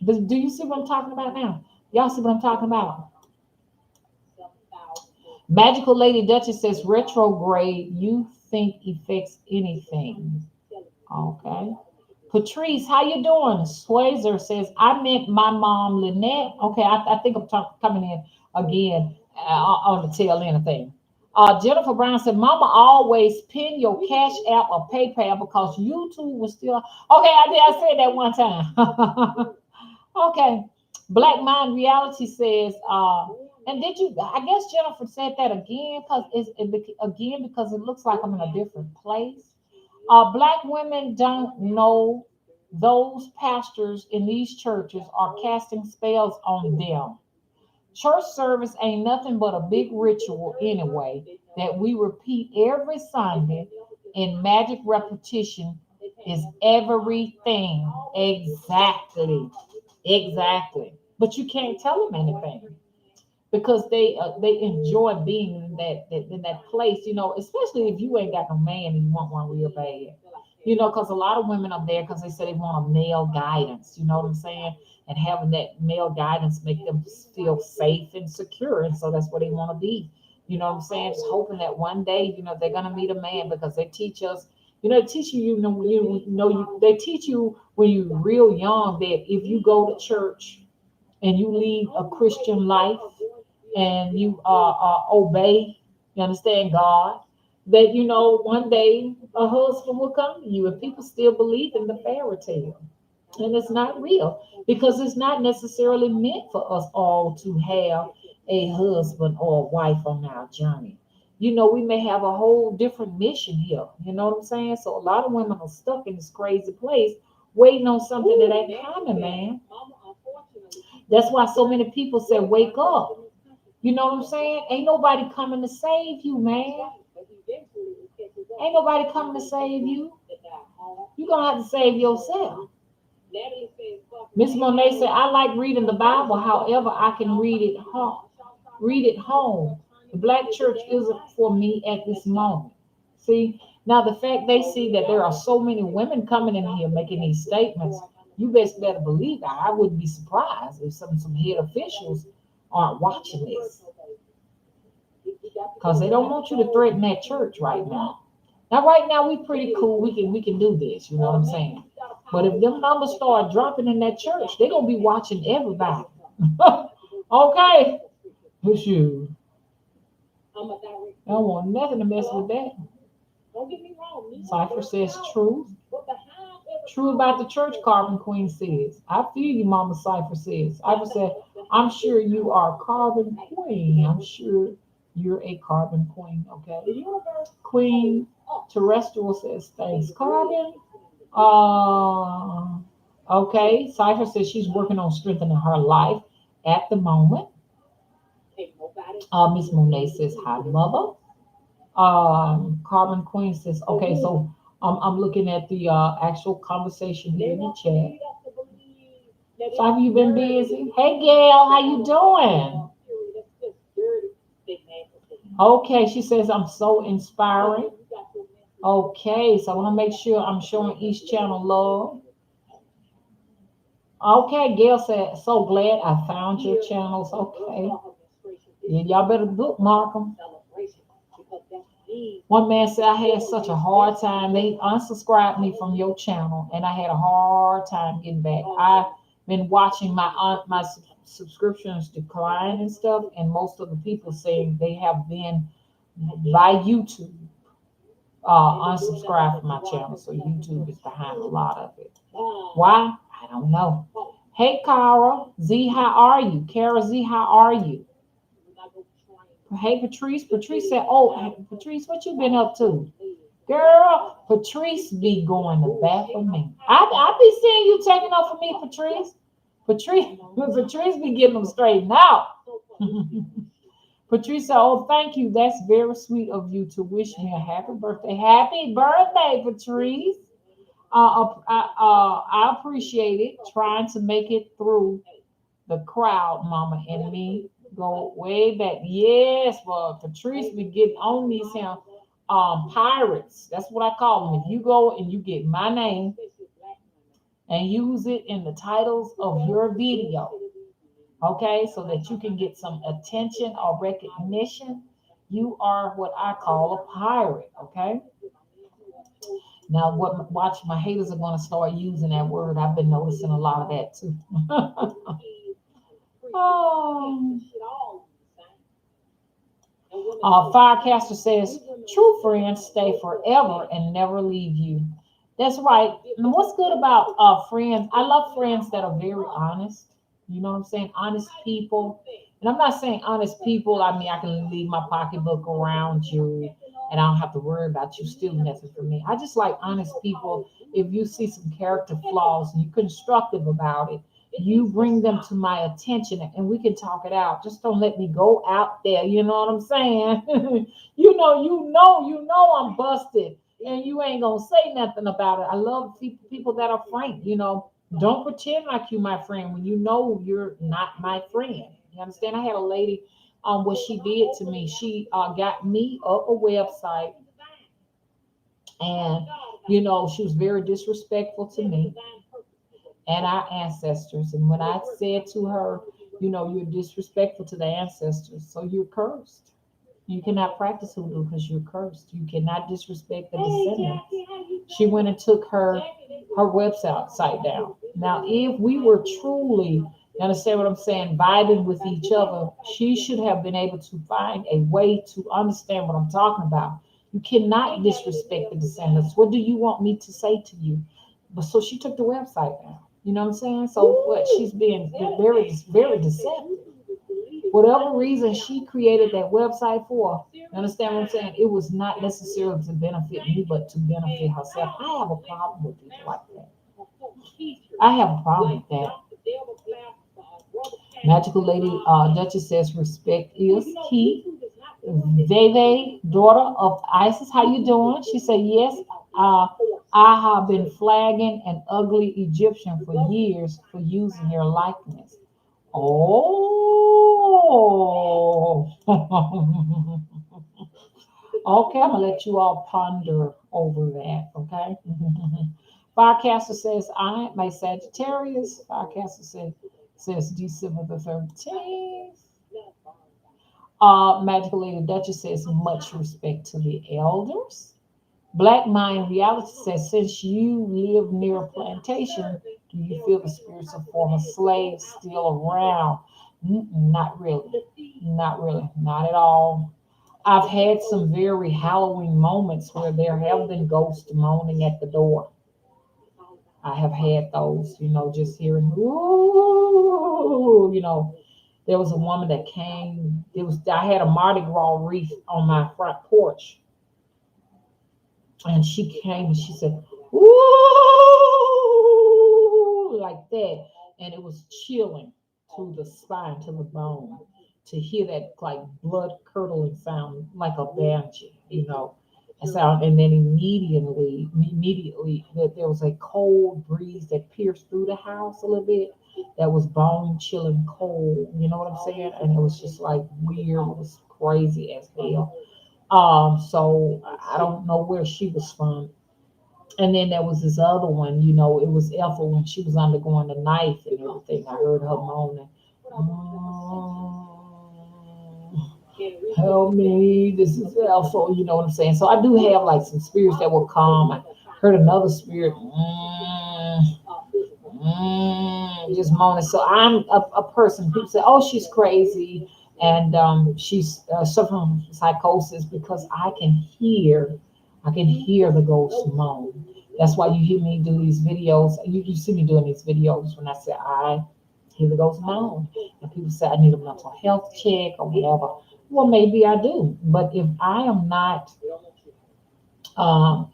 Speaker 2: Do you see what I'm talking about now? Y'all see what I'm talking about? Magical Lady Duchess says retrograde, you think affects anything. Okay. Patrice, how you doing? Swazer says, I meant my mom, Lynette. Okay, I think I'm coming in again on the tail end of thing. Jennifer Brown said, Mama always pin your Cash App or PayPal because YouTube was still. Okay, I said that one time. Okay. Black Mind Reality says, and did you, I guess Jennifer said that again because again because it looks like I'm in a different place. Black women don't know those pastors in these churches are casting spells on them. Church service ain't nothing but a big ritual anyway that we repeat every Sunday, and magic repetition is everything. Exactly. Exactly. But you can't tell them anything because they enjoy being in that place, especially if you ain't got no man and you want one real bad. Because a lot of women are there because they say they want a male guidance, you know what I'm saying? And having that male guidance make them feel safe and secure. And so that's what they want to be. You know what I'm saying? Just hoping that one day, they're gonna meet a man because they teach us, they teach you, they teach you when you're real young that if you go to church and you lead a Christian life and you obey, you understand God, that one day a husband will come to you, and people still believe in the fairy tale, and it's not real because it's not necessarily meant for us all to have a husband or a wife on our journey. We may have a whole different mission here. You know what I'm saying? So a lot of women are stuck in this crazy place, waiting on something that ain't coming, man. That's why so many people say, "Wake up." You know what I'm saying? Ain't nobody coming to save you, man. Ain't nobody coming to save you. You're gonna have to save yourself. Miss Monet said, "I like reading the Bible. However, I can read it home. Read it home. The black church isn't for me at this moment." See, now the fact they see that there are so many women coming in here making these statements, you best better believe that I wouldn't be surprised if some head officials aren't watching this because they don't want you to threaten that church right now. Now, right now, we pretty cool. We can do this. You know what I'm saying? But if them numbers start dropping in that church, they're gonna be watching everybody. Okay, push you. I don't want nothing to mess with that. Cypher says true. True about the church, Carbon Queen says. I feel you, Mama Cypher says. Cypher said, "I'm sure you are Carbon Queen. I'm sure you're a Carbon Queen." Okay. Queen Terrestrial says, "Thanks, Carbon." Uh, okay. Cypher says she's working on strengthening her life at the moment. Miss Monet says, "Hi, mother." Carbon Queen says, "Okay, so I'm looking at the actual conversation here in the chat. So have you been busy? Hey, Gail, how you doing? Okay, she says, "I'm so inspiring." Okay, so I want to make sure I'm showing each channel love. Okay, Gail said, "So glad I found your channels." Okay. Yeah, y'all better bookmark them. One man said, "I had such a hard time. They unsubscribed me from your channel, and I had a hard time getting back. I've been watching my subscriptions decline and stuff, and most of the people saying they have been by YouTube unsubscribed from my channel. So YouTube is behind a lot of it. Why? I don't know." Hey, Kara Z, how are you? Kara Z, how are you? Hey, Patrice. Patrice said, "Oh, hey, Patrice, what you been up to?" Girl, Patrice be going to bat for me. I be seeing you taking up for me, Patrice. Patrice be getting them straightened out. Patrice said, "Oh, thank you. That's very sweet of you to wish me a happy birthday." Happy birthday, Patrice. I appreciate it. Trying to make it through the crowd, Mama, and me go way back. Yes, but Patrice be getting on these pirates. That's what I call them. If you go and you get my name and use it in the titles of your video, okay, so that you can get some attention or recognition, you are what I call a pirate, okay? Now, watch my haters are going to start using that word. I've been noticing a lot of that too. Oh. Firecaster says, "True friends stay forever and never leave you." That's right. And what's good about friends? I love friends that are very honest. You know what I'm saying? Honest people. And I'm not saying honest people. I mean, I can leave my pocketbook around you, and I don't have to worry about you stealing nothing from me. I just like honest people. If you see some character flaws and you're constructive about it, you bring them to my attention, and we can talk it out. Just don't let me go out there. You know what I'm saying? I'm busted, and you ain't gonna say nothing about it. I love people that are frank. Don't pretend like you my friend when you know you're not my friend. You understand? I had a lady, what she did to me. She got me up a website, and she was very disrespectful to me and our ancestors. And when I said to her, you're disrespectful to the ancestors, so you're cursed. You cannot practice hoodoo because you're cursed. You cannot disrespect the descendants. She went and took her website site down. Now, if we were truly, you understand what I'm saying, vibing with each other, she should have been able to find a way to understand what I'm talking about. You cannot disrespect the descendants. What do you want me to say to you? But so she took the website down. You know what I'm saying? So what? She's being very, very deceptive. Whatever reason she created that website for, you understand what I'm saying? It was not necessarily to benefit me, but to benefit herself. I have a problem with people like that. I have a problem with that. Magical Lady Duchess says respect is key. Veve, daughter of Isis, how you doing? She said yes. Uh, I have been flagging an ugly Egyptian for years for using your likeness. Oh. Okay, I'm gonna let you all ponder over that. Okay. Firecaster says I am a Sagittarius. Firecaster says December the 13th. Magical Lady Duchess says much respect to the elders. Black Mind Reality says since you live near a plantation, do you feel the spirits of former slaves still around? Not really. Not really. Not at all. I've had some very Halloween moments where there have been ghosts moaning at the door. I have had those, just hearing, ooh, there was a woman that came. I had a Mardi Gras wreath on my front porch, and she came and she said, ooh, like that, and it was chilling to the spine, to the bone, to hear that like blood curdling sound, like a banshee, a sound, and then immediately, that there was a cold breeze that pierced through the house a little bit. That was bone chilling cold. You know what I'm saying? And it was just like weird. It was crazy as hell. So I don't know where she was from. And then there was this other one, it was Ethel when she was undergoing the knife and everything. I heard her moaning. Help me, this is Ethel, you know what I'm saying? So I do have like some spirits that will come. I heard another spirit just moaning. So I'm a person. People say, "Oh, she's crazy," and she's suffering from psychosis because I can hear the ghost moan. That's why you hear me do these videos. You see me doing these videos when I say I hear the ghost moan, and people say I need a mental health check or whatever. Well, maybe I do, but if I am not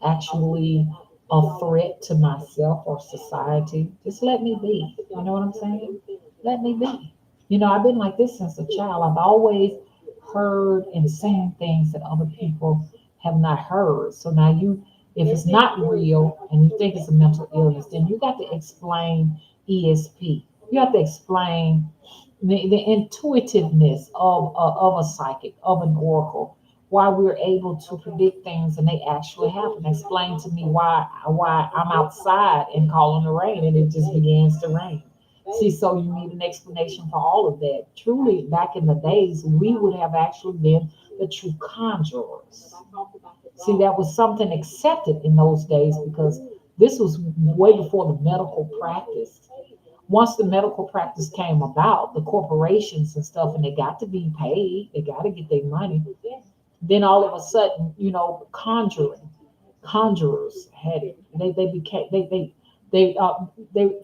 Speaker 2: actually a threat to myself or society, just let me be. You know what I'm saying? Let me be. I've been like this since a child. I've always heard and seen things that other people have not heard. So now if it's not real and you think it's a mental illness, then you got to explain ESP. You have to explain the intuitiveness of a psychic, of an oracle, why we're able to predict things and they actually happen. Explain to me why I'm outside and calling the rain and it just begins to rain. See, so you need an explanation for all of that. Truly, back in the days, we would have actually been the true conjurers. See, that was something accepted in those days because this was way before the medical practice. Once the medical practice came about, the corporations and stuff, and they got to be paid, they got to get their money. Then all of a sudden, conjuring conjurers had they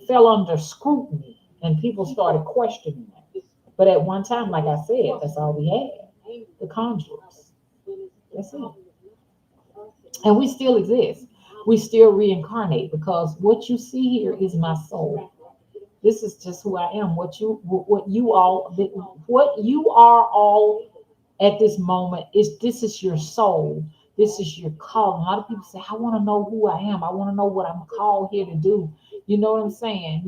Speaker 2: fell under scrutiny, and people started questioning them. But at one time, like I said, that's all we had, the conjurers. That's it. And we still exist. We still reincarnate because what you see here is my soul. This is just who I am. What you are all at this moment is this is your soul. This is your call. A lot of people say, I want to know who I am. I want to know what I'm called here to do. You know what I'm saying?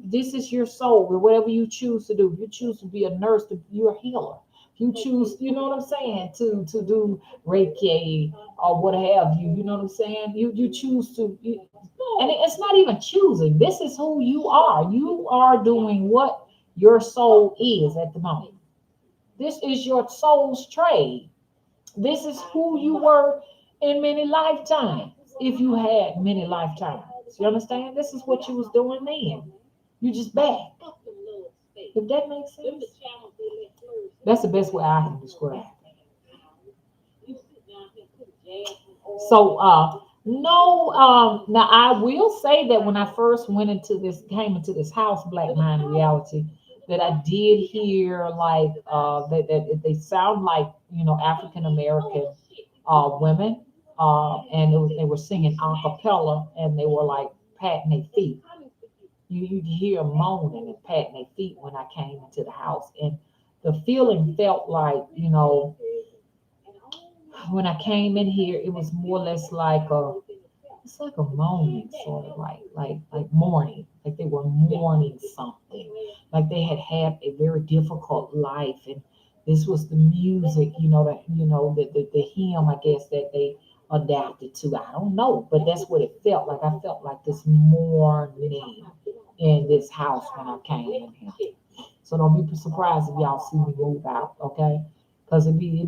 Speaker 2: This is your soul. Whatever you choose to do. If you choose to be a nurse, you're a healer. If you choose, you know what I'm saying, to do Reiki or what have you. You know what I'm saying? You choose to, and it's not even choosing. This is who you are. You are doing what your soul is at the moment. This is your soul's trade. This is who you were in many lifetimes, if you had many lifetimes. You understand? This is what you was doing then. You just back. If that makes sense. That's the best way I can describe it. So no, now I will say that when I first came into this house, Black Mind Reality, that I did hear like that they sound like, African American women, and they were singing a cappella, and they were like patting their feet. You hear moaning and patting their feet when I came into the house, and the feeling felt like, when I came in here, it was more or less like it's like a moaning, sort of like mourning, like they were mourning something, like they had a very difficult life, and this was the music, the hymn, I guess, that they adapted to. I don't know, but that's what it felt like. I felt like this mourning in this house when I came in here. So don't be surprised if y'all see me move out, okay? Because it'd be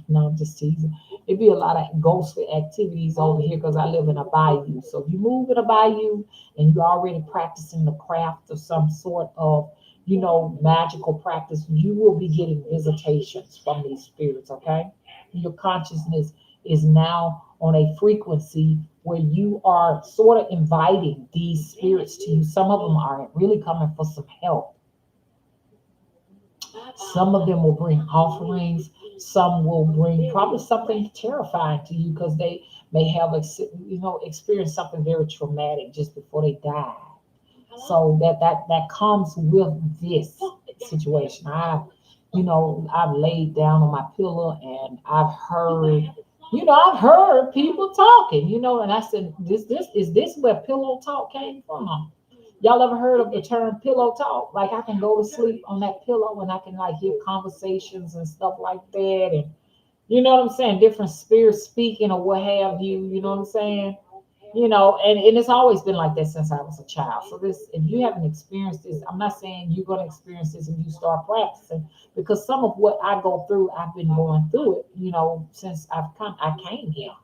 Speaker 2: no, I'm just teasing. It'd be a lot of ghostly activities over here because I live in a bayou. So if you move in a bayou and you're already practicing the craft of some sort of, magical practice, you will be getting visitations from these spirits, okay? Your consciousness is now on a frequency where you are sort of inviting these spirits to you. Some of them are really coming for some help. Some of them will bring offerings. Some will bring probably something terrifying to you because they may have, experienced something very traumatic just before they die. So that comes with this situation. I've laid down on my pillow and I've heard people talking, and I said, this where pillow talk came from? Y'all ever heard of the term pillow talk? Like I can go to sleep on that pillow and I can like hear conversations and stuff like that. And you know what I'm saying? Different spirits speaking or what have you. You know what I'm saying? And it's always been like that since I was a child. So if you haven't experienced this, I'm not saying you're going to experience this if you start practicing, because some of what I go through, I've been going through it, since I came here,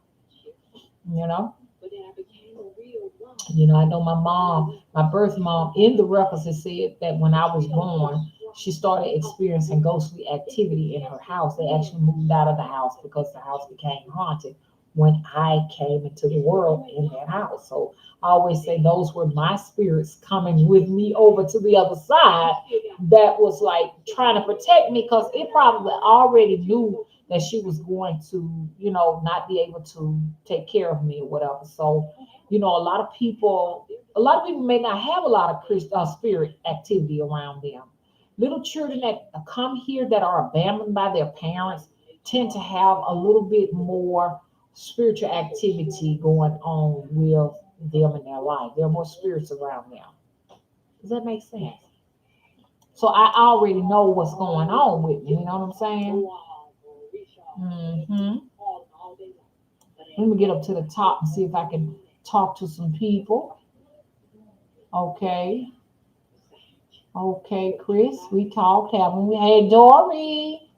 Speaker 2: you know. I know my birth mom, in the records, it said that when I was born, she started experiencing ghostly activity in her house. They actually moved out of the house because the house became haunted when I came into the world in that house. So I always say those were my spirits coming with me over to the other side that was like trying to protect me, because it probably already knew that she was going to, not be able to take care of me or whatever. So, a lot of people may not have a lot of spirit activity around them. Little children that come here that are abandoned by their parents tend to have a little bit more spiritual activity going on with them in their life. There are more spirits around them. Does that make sense? So I already know what's going on with me. You know what I'm saying? Mm-hmm. Let me get up to the top and see if I can talk to some people. Okay. Okay, Chris, we talked, haven't we? Hey, Dory.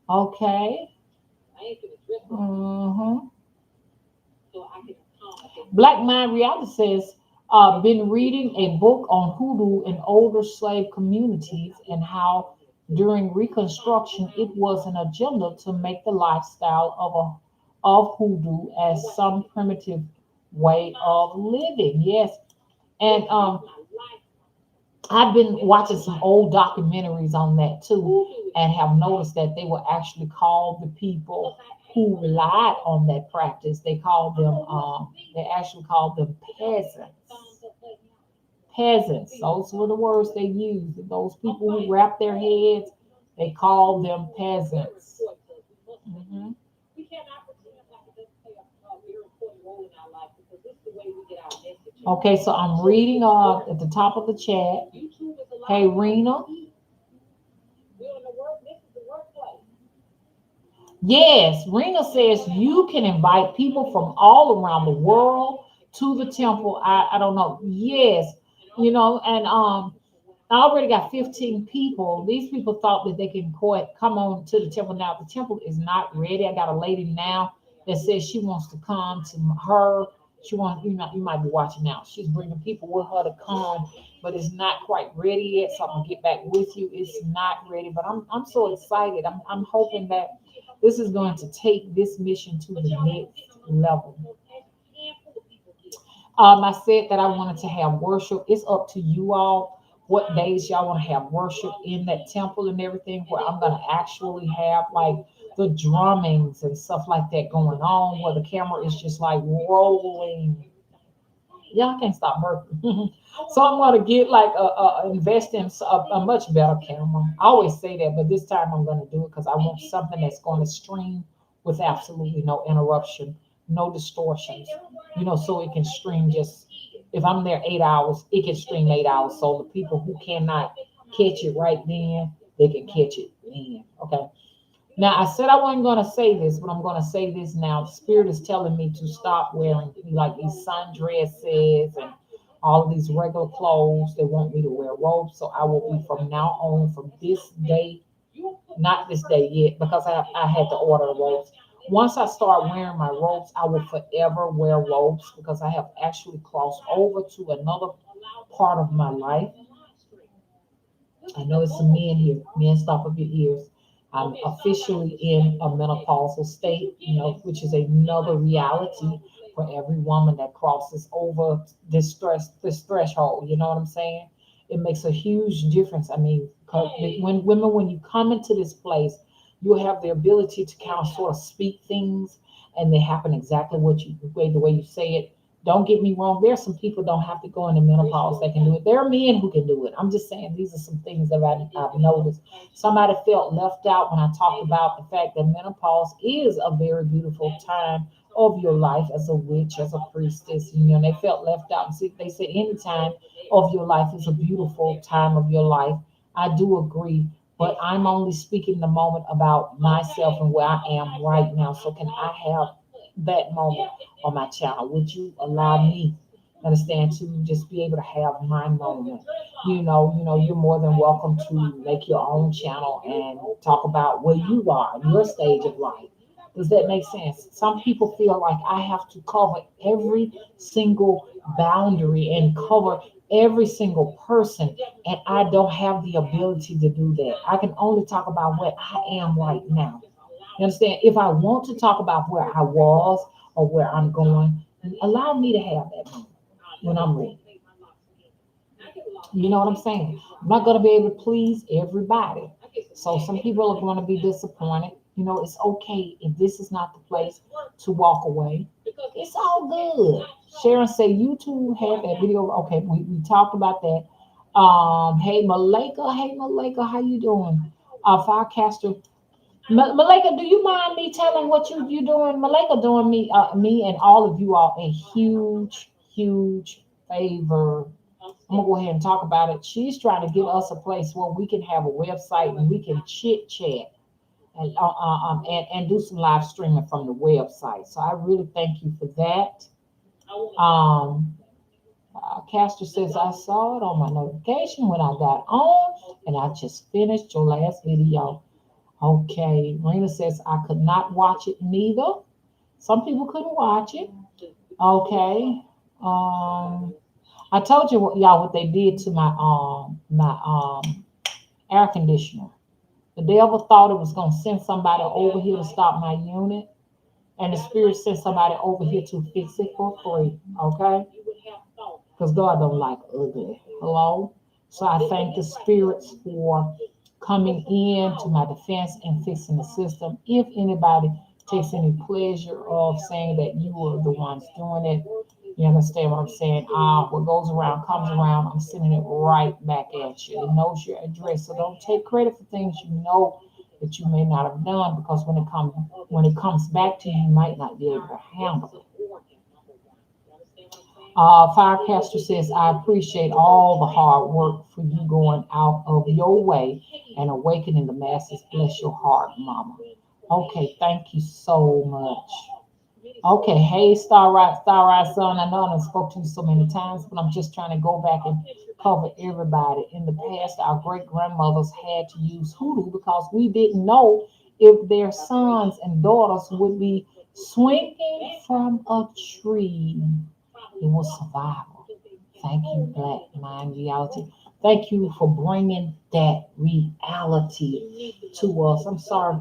Speaker 2: Okay. Mm-hmm. Black Mind Reality says, been reading a book on hoodoo in older slave communities and how during Reconstruction it was an agenda to make the lifestyle of hoodoo as some primitive way of living. Yes. And I've been watching some old documentaries on that too, and have noticed that they will actually call the people who relied on that practice. They call them, they actually call them peasants. Peasants. Those were the words they used. Those people who wrap their heads, they call them peasants. Mhm. Okay, so I'm reading at the top of the chat. Hey, Rena. Yes, Rena says you can invite people from all around the world to the temple. I don't know. Yes, and I already got 15 people. These people thought that they can come on to the temple now. The temple is not ready. I got a lady now that says she wants to come to her. She wants, you might be watching now. She's bringing people with her to come, but it's not quite ready yet. So I'm gonna get back with you. It's not ready, but I'm so excited. I'm hoping that this is going to take this mission to the next level. I said that I wanted to have worship. It's up to you all what days y'all want to have worship in that temple and everything, where I'm going to actually have like the drummings and stuff like that going on, where the camera is just like rolling. Y'all can't stop working. So I'm going to get like invest in a much better camera. I always say that, but this time I'm going to do it because I want something that's going to stream with absolutely no interruption, no distortions, so it can stream just, if I'm there 8 hours, it can stream 8 hours. So the people who cannot catch it right then, they can catch it then. Okay. Now, I said I wasn't going to say this, but I'm going to say this now. The spirit is telling me to stop wearing like these sundresses and all of these regular clothes. They want me to wear robes. So I will be from now on, from this day, not this day yet, because I had to order the robes. Once I start wearing my robes, I will forever wear robes because I have actually crossed over to another part of my life. I know it's some men here. Men, stop up your ears. I'm officially in a menopausal state, which is another reality for every woman that crosses over this threshold. You know what I'm saying? It makes a huge difference. I mean, 'cause when you come into this place, you have the ability to kind of sort of speak things, and they happen exactly the way you say it. Don't get me wrong. There are some people don't have to go into menopause. They can do it. There are men who can do it. I'm just saying these are some things that I've noticed. Somebody felt left out when I talked about the fact that menopause is a very beautiful time of your life as a witch, as a priestess. They felt left out. See, they said any time of your life is a beautiful time of your life. I do agree, but I'm only speaking the moment about myself and where I am right now. So can I have that moment on my channel? Would you allow me, understand, to just be able to have my moment? You're more than welcome to make your own channel and talk about where you are, your stage of life. Does that make sense? Some people feel like I have to cover every single boundary and cover every single person, and I don't have the ability to do that. I can only talk about what I am right now. You understand? If I want to talk about where I was or where I'm going, allow me to have that moment when I'm ready. You know what I'm saying? I'm not going to be able to please everybody. So some people are going to be disappointed. It's okay if this is not the place to walk away. It's all good. Sharon said you two have that video. Okay, we talked about that. Hey Malika, how you doing? Firecaster. Malika, do you mind me telling what you doing? Malika doing me and all of you all a huge, huge favor. I'm gonna go ahead and talk about it. She's trying to give us a place where we can have a website and we can chit chat and do some live streaming from the website. So I really thank you for that. Um, Castor says I saw it on my notification when I got on, and I just finished your last video. Okay, Rena says I could not watch it neither. Some people couldn't watch it. Okay. I told you y'all what they did to my air conditioner. The devil thought it was gonna send somebody over here to stop my unit. And the spirit sent somebody over here to fix it for free. Okay? Because God don't like ugly. Hello? So I thank the spirits for coming in to my defense and fixing the system. If anybody takes any pleasure of saying that you were the ones doing it, you understand what I'm saying? What goes around comes around. I'm sending it right back at you. It knows your address. So don't take credit for things you know that you may not have done, because when it comes back to you, you might not be able to handle it. Firecaster says, I appreciate all the hard work for you going out of your way and awakening the masses. Bless your heart, Mama. Okay, thank you so much. Okay, hey, Star Rise Son. I know I spoke to you so many times, but I'm just trying to go back and cover everybody. In the past, our great grandmothers had to use hoodoo because we didn't know if their sons and daughters would be swinging from a tree. It was survival. Thank you, Black Mind Reality. Thank you for bringing that reality to us. I'm sorry,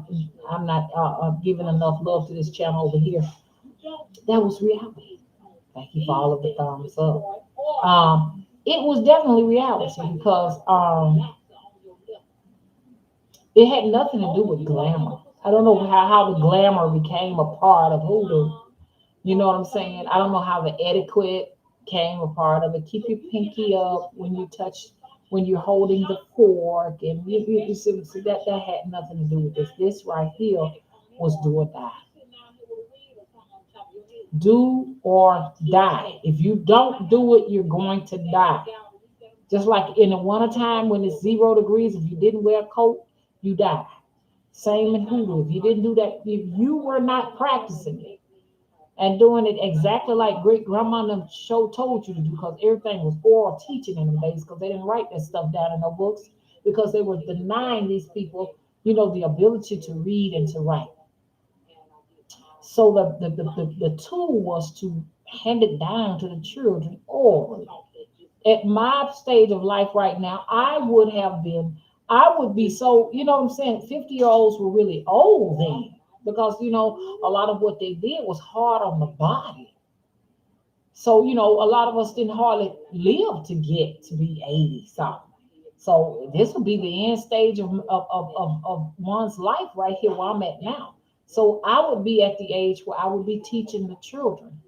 Speaker 2: I'm not giving enough love to this channel over here. That was reality. Thank you for all of the thumbs up. It was definitely reality because it had nothing to do with glamour. I don't know how the glamour became a part of hoodoo. You know what I'm saying? I don't know how the etiquette came a part of it. Keep your pinky up when you're holding the fork, and you see that had nothing to do with this. This right here was do or die. Do or die. If you don't do it, you're going to die. Just like in the wintertime when it's 0 degrees, if you didn't wear a coat, you die. Same in hoodoo. If you didn't do that, if you were not practicing it and doing it exactly like great grandma and them told you to do, because everything was oral teaching in them days, because they didn't write that stuff down in no books, because they were denying these people, the ability to read and to write. So the tool was to hand it down to the children orally. At my stage of life right now, I would be so, what I'm saying, 50-year-olds were really old then, because, a lot of what they did was hard on the body. So, a lot of us didn't hardly live to get to be 80 something. So this would be the end stage of one's life right here where I'm at now. So I would be at the age where I would be teaching the children,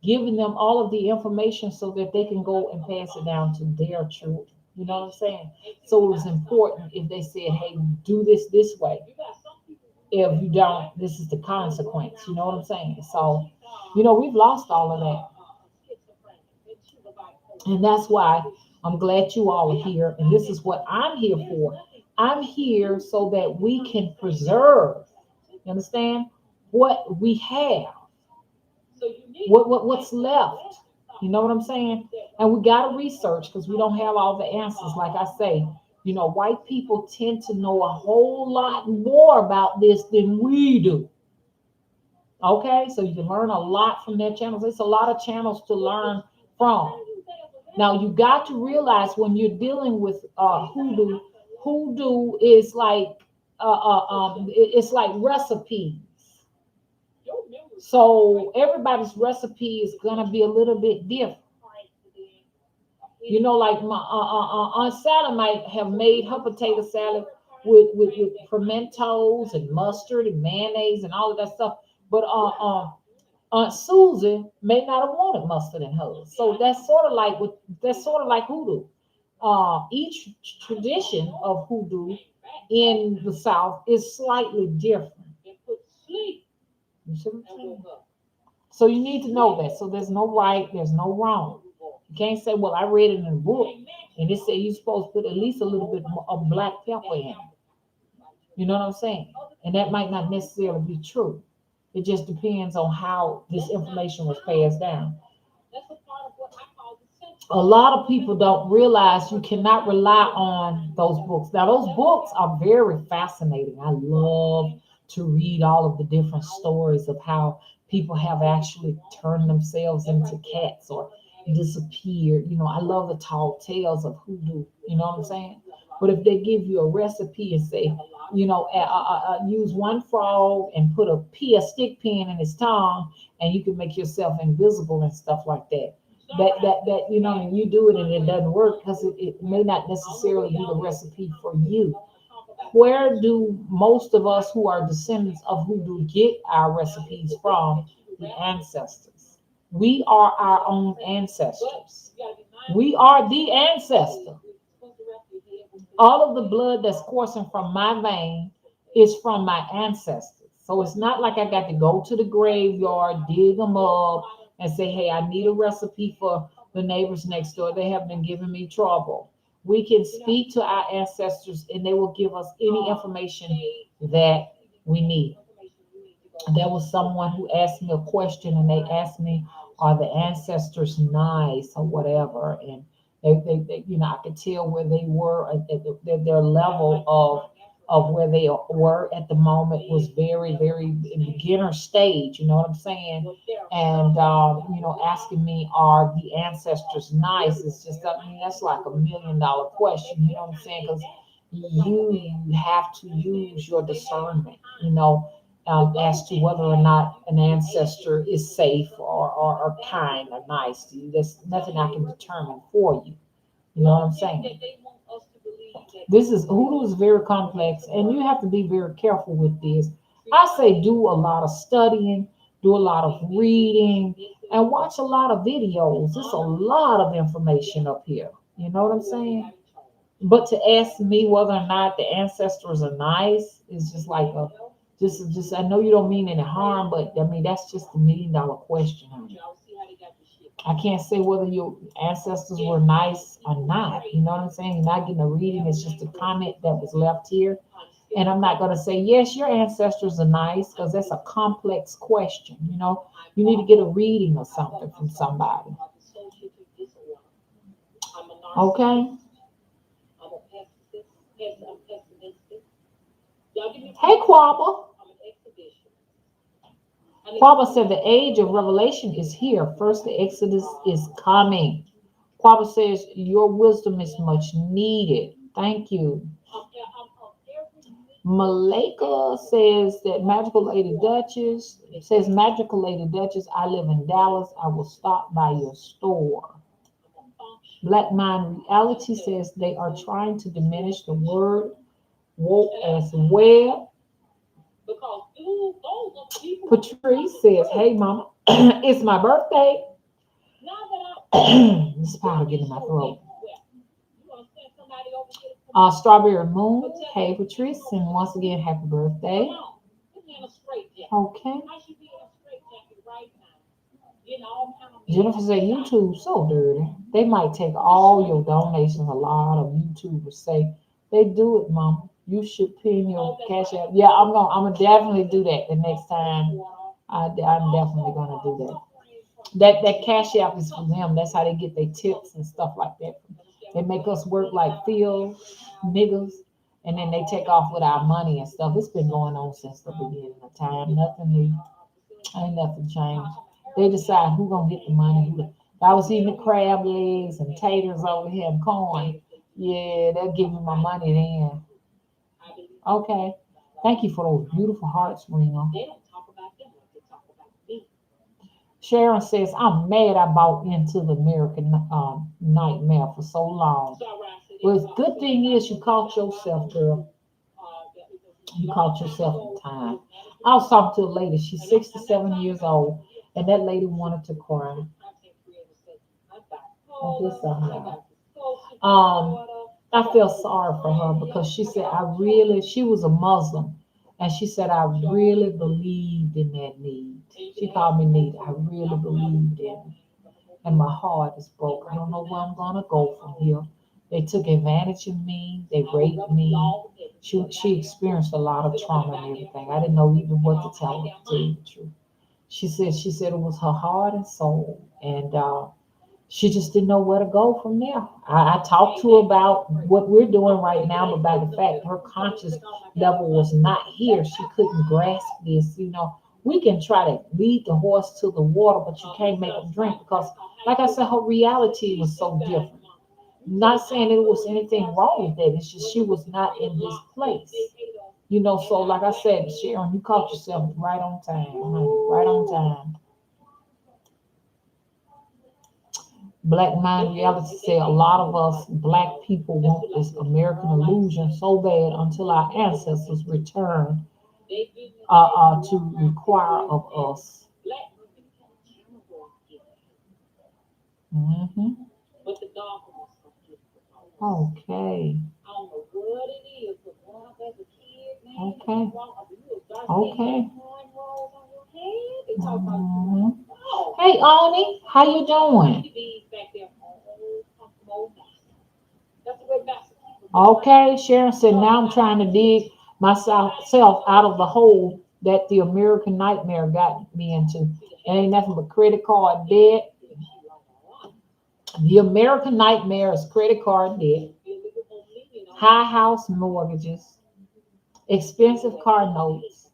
Speaker 2: giving them all of the information so that they can go and pass it down to their children. You know what I'm saying? So it was important if they said, hey, do this way. If you don't, this is the consequence. You know what I'm saying? So, we've lost all of that. And that's why I'm glad you all are here. And this is what I'm here for. I'm here so that we can preserve, you understand, what we have, what's left. You know what I'm saying? And we got to research, because we don't have all the answers. Like I say, white people tend to know a whole lot more about this than we do. Okay, so you can learn a lot from their channels. There's a lot of channels to learn from. Now you got to realize when you're dealing with hoodoo is like it's like recipes. So everybody's recipe is gonna be a little bit different. Like my Aunt Sally might have made her potato salad with pimentos and mustard and mayonnaise and all of that stuff, but Aunt Susie may not have wanted mustard in hers. So that's sort of like hoodoo. Each tradition of hoodoo in the South is slightly different. You see what I'm saying? So you need to know that. So there's no right, there's no wrong. You can't say, well, I read it in a book and it said you're supposed to put at least a little bit of black pepper in it. You know what I'm saying? And that might not necessarily be true. It just depends on how this information was passed down. A lot of people don't realize you cannot rely on those books. Now, those books are very fascinating. I love to read all of the different stories of how people have actually turned themselves into cats or disappeared. I love the tall tales of hoodoo. You know what I'm saying? But if they give you a recipe and say, use one frog and put a stick pin in his tongue, and you can make yourself invisible and stuff like that. And you do it and it doesn't work because it may not necessarily be the recipe for you. Where do most of us who are descendants of Hoodoo get our recipes from? The ancestors. We are our own ancestors. We are the ancestor. All of the blood that's coursing from my vein is from my ancestors. So it's not like I got to go to the graveyard, dig them up, and say, hey, I need a recipe for the neighbors next door. They have been giving me trouble. We can speak to our ancestors and they will give us any information that we need. There was someone who asked me a question and they asked me, are the ancestors nice or whatever? And I could tell where they were at their level of where they were at the moment was very, very beginner stage. You know what I'm saying? And asking me, are the ancestors nice? It's just, I mean, that's like $1 million question. You know what I'm saying? Because you have to use your discernment. As to whether or not an ancestor is safe or kind or nice to you. There's nothing I can determine for you. You know what I'm saying? Hoodoo is very complex, and you have to be very careful with this. I say do a lot of studying, do a lot of reading, and watch a lot of videos. There's a lot of information up here. You know what I'm saying? But to ask me whether or not the ancestors are nice is just like just I know you don't mean any harm, but I mean that's just $1 million question. Honey. I can't say whether your ancestors were nice or not. You know what I'm saying? You're not getting a reading. It's just a comment that was left here. And I'm not going to say, yes, your ancestors are nice, because that's a complex question. You need to get a reading or something from somebody. Okay. Hey, Quabba. Quabba said the age of revelation is here. First, the Exodus is coming. Quabba says your wisdom is much needed. Thank you. Malika says that Magical Lady Duchess, I live in Dallas. I will stop by your store. Black Mind Reality says they are trying to diminish the word woke as well. Patrice says, hey, Mama, it's my birthday. This powder getting in my throat. Strawberry Moon, hey, Patrice, and once again, happy birthday. Okay. Jennifer said, YouTube so dirty. They might take all your donations. A lot of YouTubers say they do it, Mama. You should pin your cash app. Yeah, I'm gonna definitely do that the next time. I'm definitely gonna do that. That cash app is for them. That's how they get their tips and stuff like that. They make us work like field niggas, and then they take off with our money and stuff. It's been going on since the beginning of time. Nothing new. Ain't nothing changed. They decide who gonna get the money. If I was eating the crab legs and taters over here and corn, yeah, they'll give me my money then. Okay. Thank you for those beautiful hearts, Reno. Sharon says, I'm mad I bought into the American nightmare for so long. Well, the good thing is you caught yourself, girl. You caught yourself in time. I was talking to a lady. She's 67 years old, and that lady wanted to cry. Oh, this I feel sorry for her because she said, she was a Muslim, and she said, I really believed in that need. She called me need. I really believed in it. And my heart is broke. I don't know where I'm going to go from here. They took advantage of me. They raped me. She experienced a lot of trauma and everything. I didn't know even what to tell her, to tell you the truth. She said it was her heart and soul. And she just didn't know where to go from there. I talked to her about what we're doing right now, but by the fact her conscious level was not here, she couldn't grasp this. We can try to lead the horse to the water, but you can't make him drink because, like I said, her reality was so different. Not saying there was anything wrong with that. It's just she was not in this place. So like I said, Sharon, you caught yourself right on time, honey, right on time. Black Mind Reality said a lot of us black people want this American illusion so bad until our ancestors return to require of us. Hmm. Okay. Okay. Okay. Mhm. Hey, Oni, how you doing? Okay, Sharon said, now I'm trying to dig myself out of the hole that the American nightmare got me into. It ain't nothing but credit card debt. The American nightmare is credit card debt, high house mortgages, expensive car notes,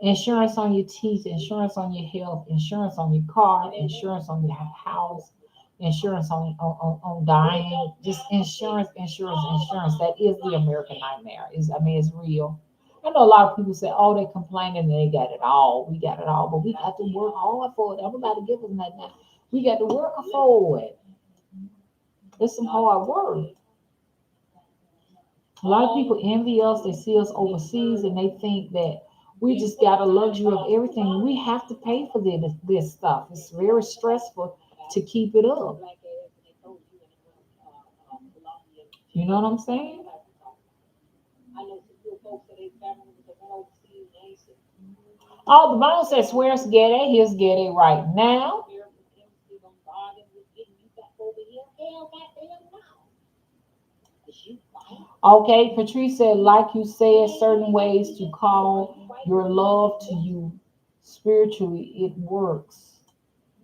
Speaker 2: insurance on your teeth, insurance on your health, insurance on your car, insurance on your house, insurance on dying, just insurance, insurance, insurance. That is the American nightmare. It's real. I know a lot of people say, oh, they complaining and they got it all. We got it all, but we got to work hard for it. Everybody give us nothing. We got to work for it. It's some hard work. A lot of people envy us. They see us overseas and they think that we just got a luxury of everything. We have to pay for this stuff. It's very stressful to keep it up. You know what I'm saying? Oh, the Bible says, "Where's Gede? Here's Gede right now." Okay, Patrice said, like you said, certain ways to call your love to you spiritually, it works.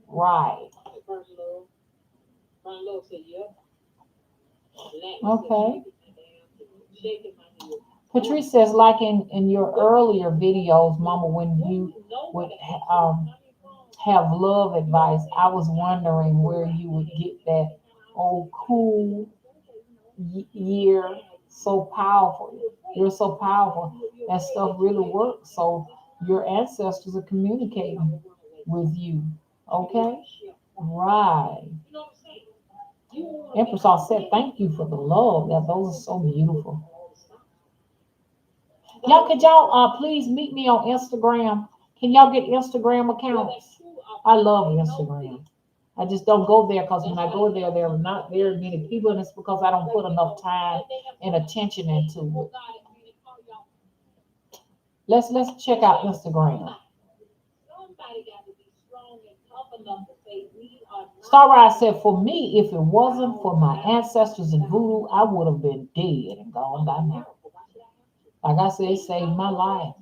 Speaker 2: Right. Okay. Patrice says, like in your earlier videos, Mama, when you would have love advice, I was wondering where you would get that old cool year so powerful. You're so powerful. That stuff really works. So your ancestors are communicating with you. Okay? Right. Empress all said, thank you for the love. That those are so beautiful. Y'all, could y'all please meet me on Instagram? Can y'all get Instagram accounts? I love Instagram. I just don't go there because when I go there, there are not very many people, and it's because I don't put enough time and attention into it. Let's check out Instagram. Starrise said, for me, if it wasn't for my ancestors in voodoo, I would have been dead and gone by now. Like I said, it saved my life.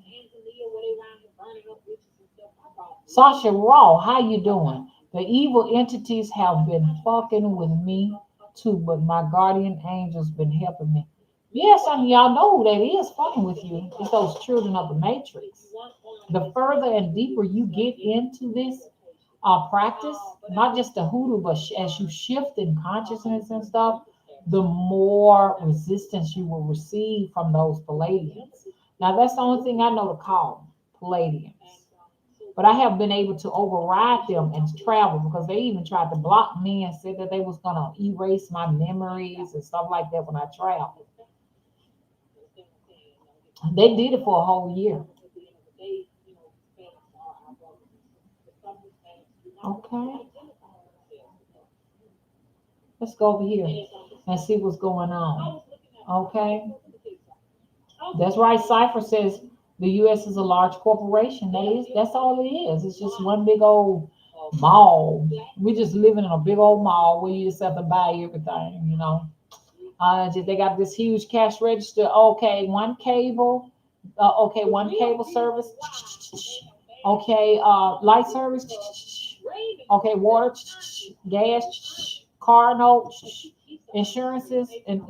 Speaker 2: Sasha Raw, how you doing? The evil entities have been fucking with me too, but my guardian angels been helping me. Yes, some of y'all know who that is fucking with you. It's those children of the matrix. The further and deeper you get into this practice, not just the hoodoo, but as you shift in consciousness and stuff, the more resistance you will receive from those Palladians. Now, that's the only thing I know to call them, Palladians. But I have been able to override them and travel because they even tried to block me and said that they was going to erase my memories and stuff like that when I traveled. They did it for a whole year. Okay. Let's go over here and see what's going on. Okay. That's right. Cypher says the U.S. is a large corporation. That's all it is. It's just one big old mall. We're just living in a big old mall where you just have to buy everything. They got this huge cash register. Okay, one cable. Okay, one cable service. Okay, light service. Okay, water, gas, car note, insurances, and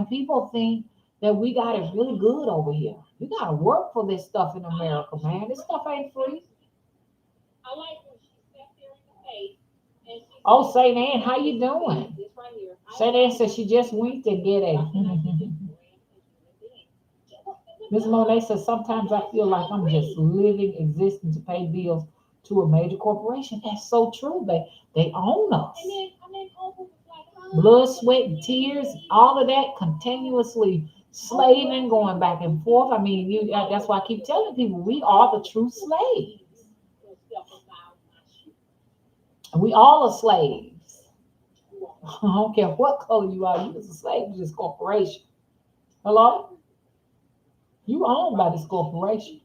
Speaker 2: people think that we got it really good over here. You gotta work for this stuff in America, man. This stuff ain't free. Oh, Saint Anne, how you doing? Saint Anne says she just winked and get a. Miss Monet says sometimes I feel like I'm just living, existing to pay bills to a major corporation. That's so true. They own us. Blood, sweat, and tears, all of that continuously slaving, going back and forth. I mean, that's why I keep telling people we are the true slaves. We all are slaves. I don't care what color you are, you're a slave to this corporation. Hello? You owned by this corporation,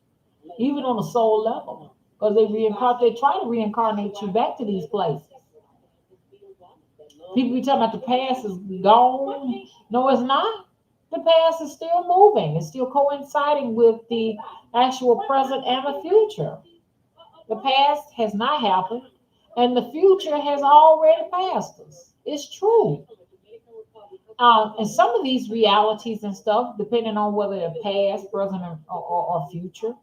Speaker 2: even on a soul level. Because they try to reincarnate you back to these places. People be talking about the past is gone. No, it's not. The past is still moving. It's still coinciding with the actual present and the future. The past has not happened, and the future has already passed us. It's true. And some of these realities and stuff, depending on whether they're past, present, or future,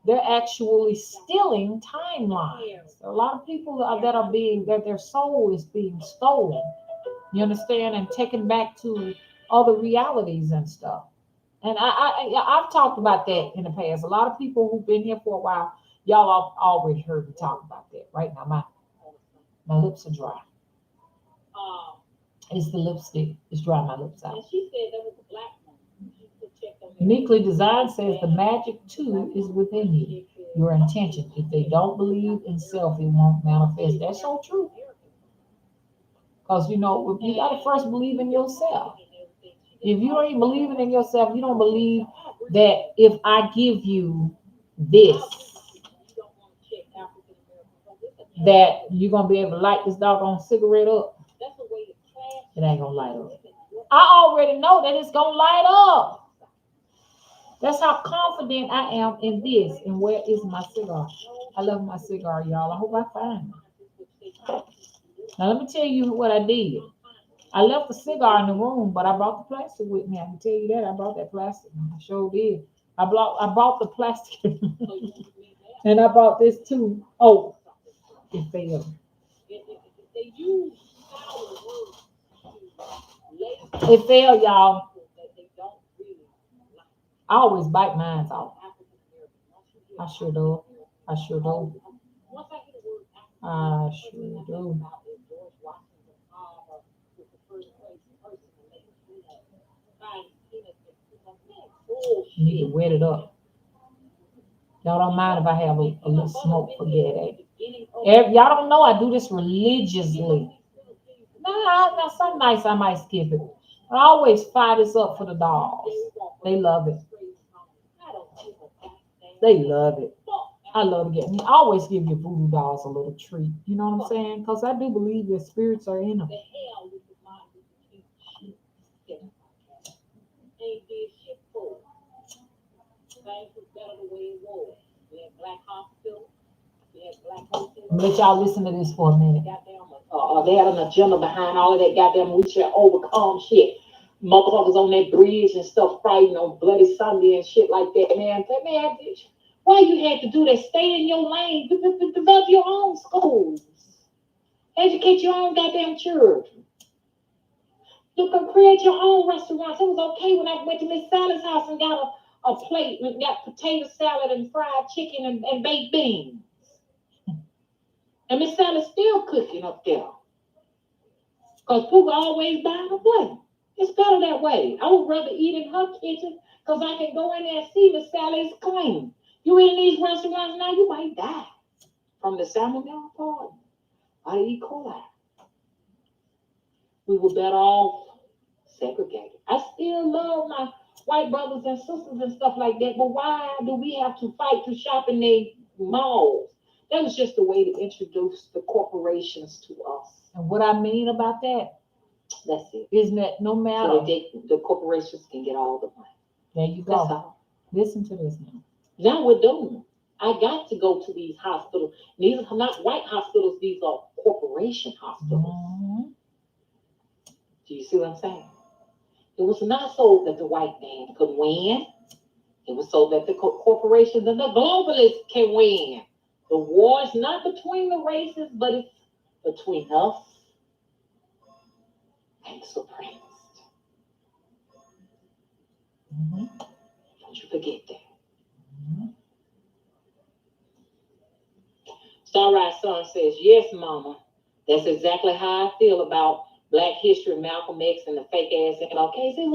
Speaker 2: they're actually stealing timelines. There are a lot of people that are that their soul is being stolen. You understand, and taken back to other realities and stuff. And I've talked about that in the past. A lot of people who've been here for a while, y'all have already heard me talk about that. Right now, my lips are dry. It's the lipstick. It's drying my lips out. Uniquely Designed says the magic too is within you. Your intention. If they don't believe in self, it won't manifest. That's so true. Because you got to first believe in yourself. If you ain't believing in yourself, you don't believe that if I give you this, that you're gonna be able to light this doggone cigarette up. It ain't gonna light up. I already know that it's gonna light up. That's how confident I am in this. And where is my cigar? I love my cigar, y'all. I hope I find it. Now let me tell you what I did. I left the cigar in the room, but I brought the plastic with me. I can tell you that. I brought that plastic. I sure did. I brought the plastic. And I bought this too. Oh, it failed. It failed, y'all. I always bite mine off. I sure do. I sure do. I sure do. You need to wet it up. Y'all don't mind if I have a little smoke for it. Y'all don't know I do this religiously. Now some nights I might skip it. I always fire this up for the dogs. They love it. They love it. I love it. I always give your voodoo dolls a little treat. You know what I'm saying? Because I do believe your spirits are in them. Let y'all listen to this for a minute. They had an agenda behind all of that goddamn we should overcome shit. Motherfuckers on that bridge and stuff fighting on Bloody Sunday and shit like that, man. Why you had to do that? Stay in your lane. Develop your own schools. Educate your own goddamn children. You can create your own restaurants. It was okay when I went to Miss Sally's house and got a plate and got potato salad and fried chicken and baked beans. And Miss Sally's still cooking up there. Because people always buy a plate. It's better that way. I would rather eat in her kitchen because I can go in there and see Miss Sally's clean. You in these restaurants now, you might die from the salmonella poisoning or E. coli. We were better off segregated. I still love my white brothers and sisters and stuff like that, but why do we have to fight to shop in the malls? That was just a way to introduce the corporations to us. And what I mean about that, that's it. Isn't that no matter so the corporations can get all the money. There you go. That's all. Listen to this now. Now we're doing. I got to go to these hospitals. These are not white hospitals. These are corporation hospitals. Mm-hmm. Do you see what I'm saying? It was not so that the white man could win. It was so that the corporations and the globalists can win. The war is not between the races, but it's
Speaker 1: between us and the supremacist.
Speaker 2: Mm-hmm.
Speaker 1: Don't you forget that.
Speaker 2: Mm-hmm.
Speaker 1: Starrise Son says, yes, Mama. That's exactly how I feel about Black History, Malcolm X, and the fake ass MLKs. It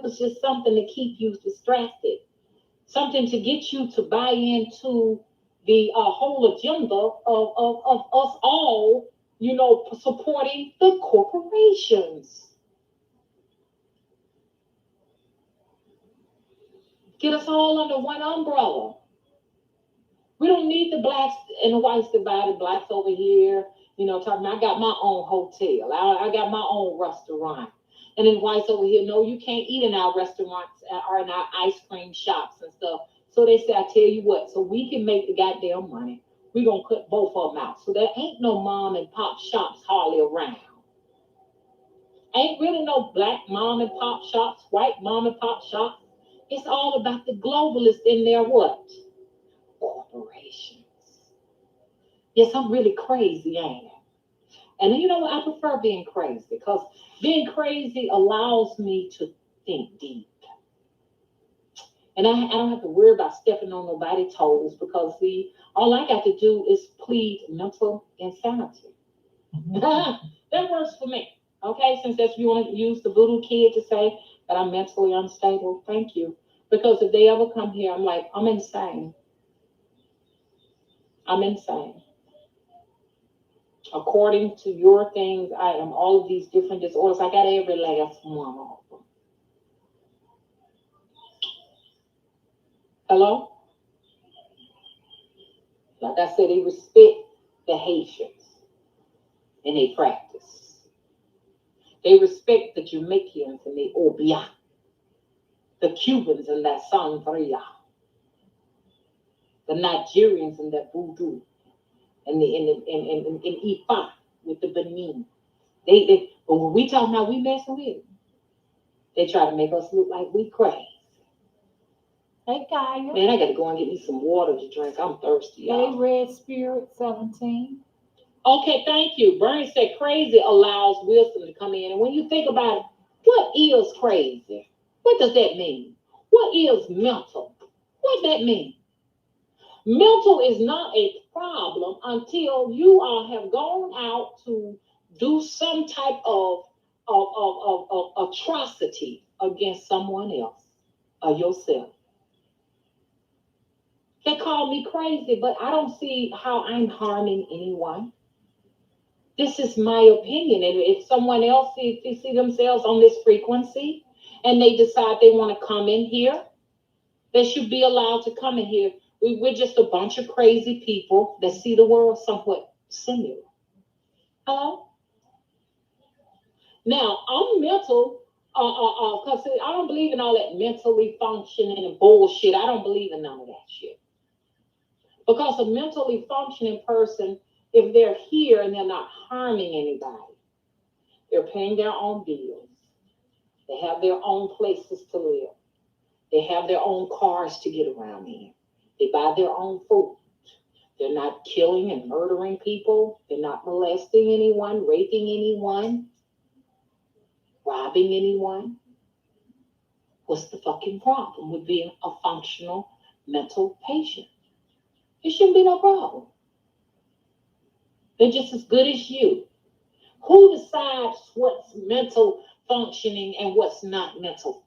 Speaker 1: was just something to keep you distracted, something to get you to buy into the whole agenda of us all, supporting the corporations. Get us all under one umbrella. We don't need the blacks and the whites divided. Blacks over here, talking. I got my own hotel. I got my own restaurant. And then whites over here, no, you can't eat in our restaurants or in our ice cream shops and stuff. So they say, I tell you what, so we can make the goddamn money, we're going to cut both of them out. So there ain't no mom and pop shops hardly around. Ain't really no black mom and pop shops, white mom and pop shops. It's all about the globalists in their what? Corporations. Yes, I'm really crazy, ain't I? And you know what? I prefer being crazy because being crazy allows me to think deep. And I don't have to worry about stepping on nobody's toes because, see, all I got to do is plead mental insanity. That works for me. Okay, since that's you want to use the voodoo kid to say that I'm mentally unstable, thank you. Because if they ever come here, I'm like, I'm insane. I'm insane. According to your things, I am all of these different disorders. I got every last one of them. Hello? Like I said, they respect the Haitians and they practice. They respect the Jamaicans and they obia. The Cubans and that sangria. The Nigerians and that voodoo. And Ifa with the Benin. But when we talk about we messing with it, they try to make us look like we crazy.
Speaker 2: Hey, Kaya.
Speaker 1: Man, I got to go and get me some water to drink. I'm thirsty, y'all.
Speaker 2: Hey, Red Spirit 17.
Speaker 1: Okay, thank you. Bernie said crazy allows wisdom to come in. And when you think about it, what is crazy? What does that mean? What is mental? What that mean? Mental is not a problem until you have gone out to do some type of atrocity against someone else or yourself. They call me crazy, but I don't see how I'm harming anyone. This is my opinion. And if someone else sees themselves on this frequency and they decide they want to come in here, they should be allowed to come in here. We're just a bunch of crazy people that see the world somewhat similar. Hello? Now, I'm mental, because I don't believe in all that mentally functioning and bullshit. I don't believe in none of that shit. Because a mentally functioning person, if they're here and they're not harming anybody, they're paying their own bills. They have their own places to live. They have their own cars to get around in. They buy their own food. They're not killing and murdering people. They're not molesting anyone, raping anyone, robbing anyone. What's the fucking problem with being a functional mental patient? It shouldn't be no problem. They're just as good as you. Who decides what's mental functioning and what's not mental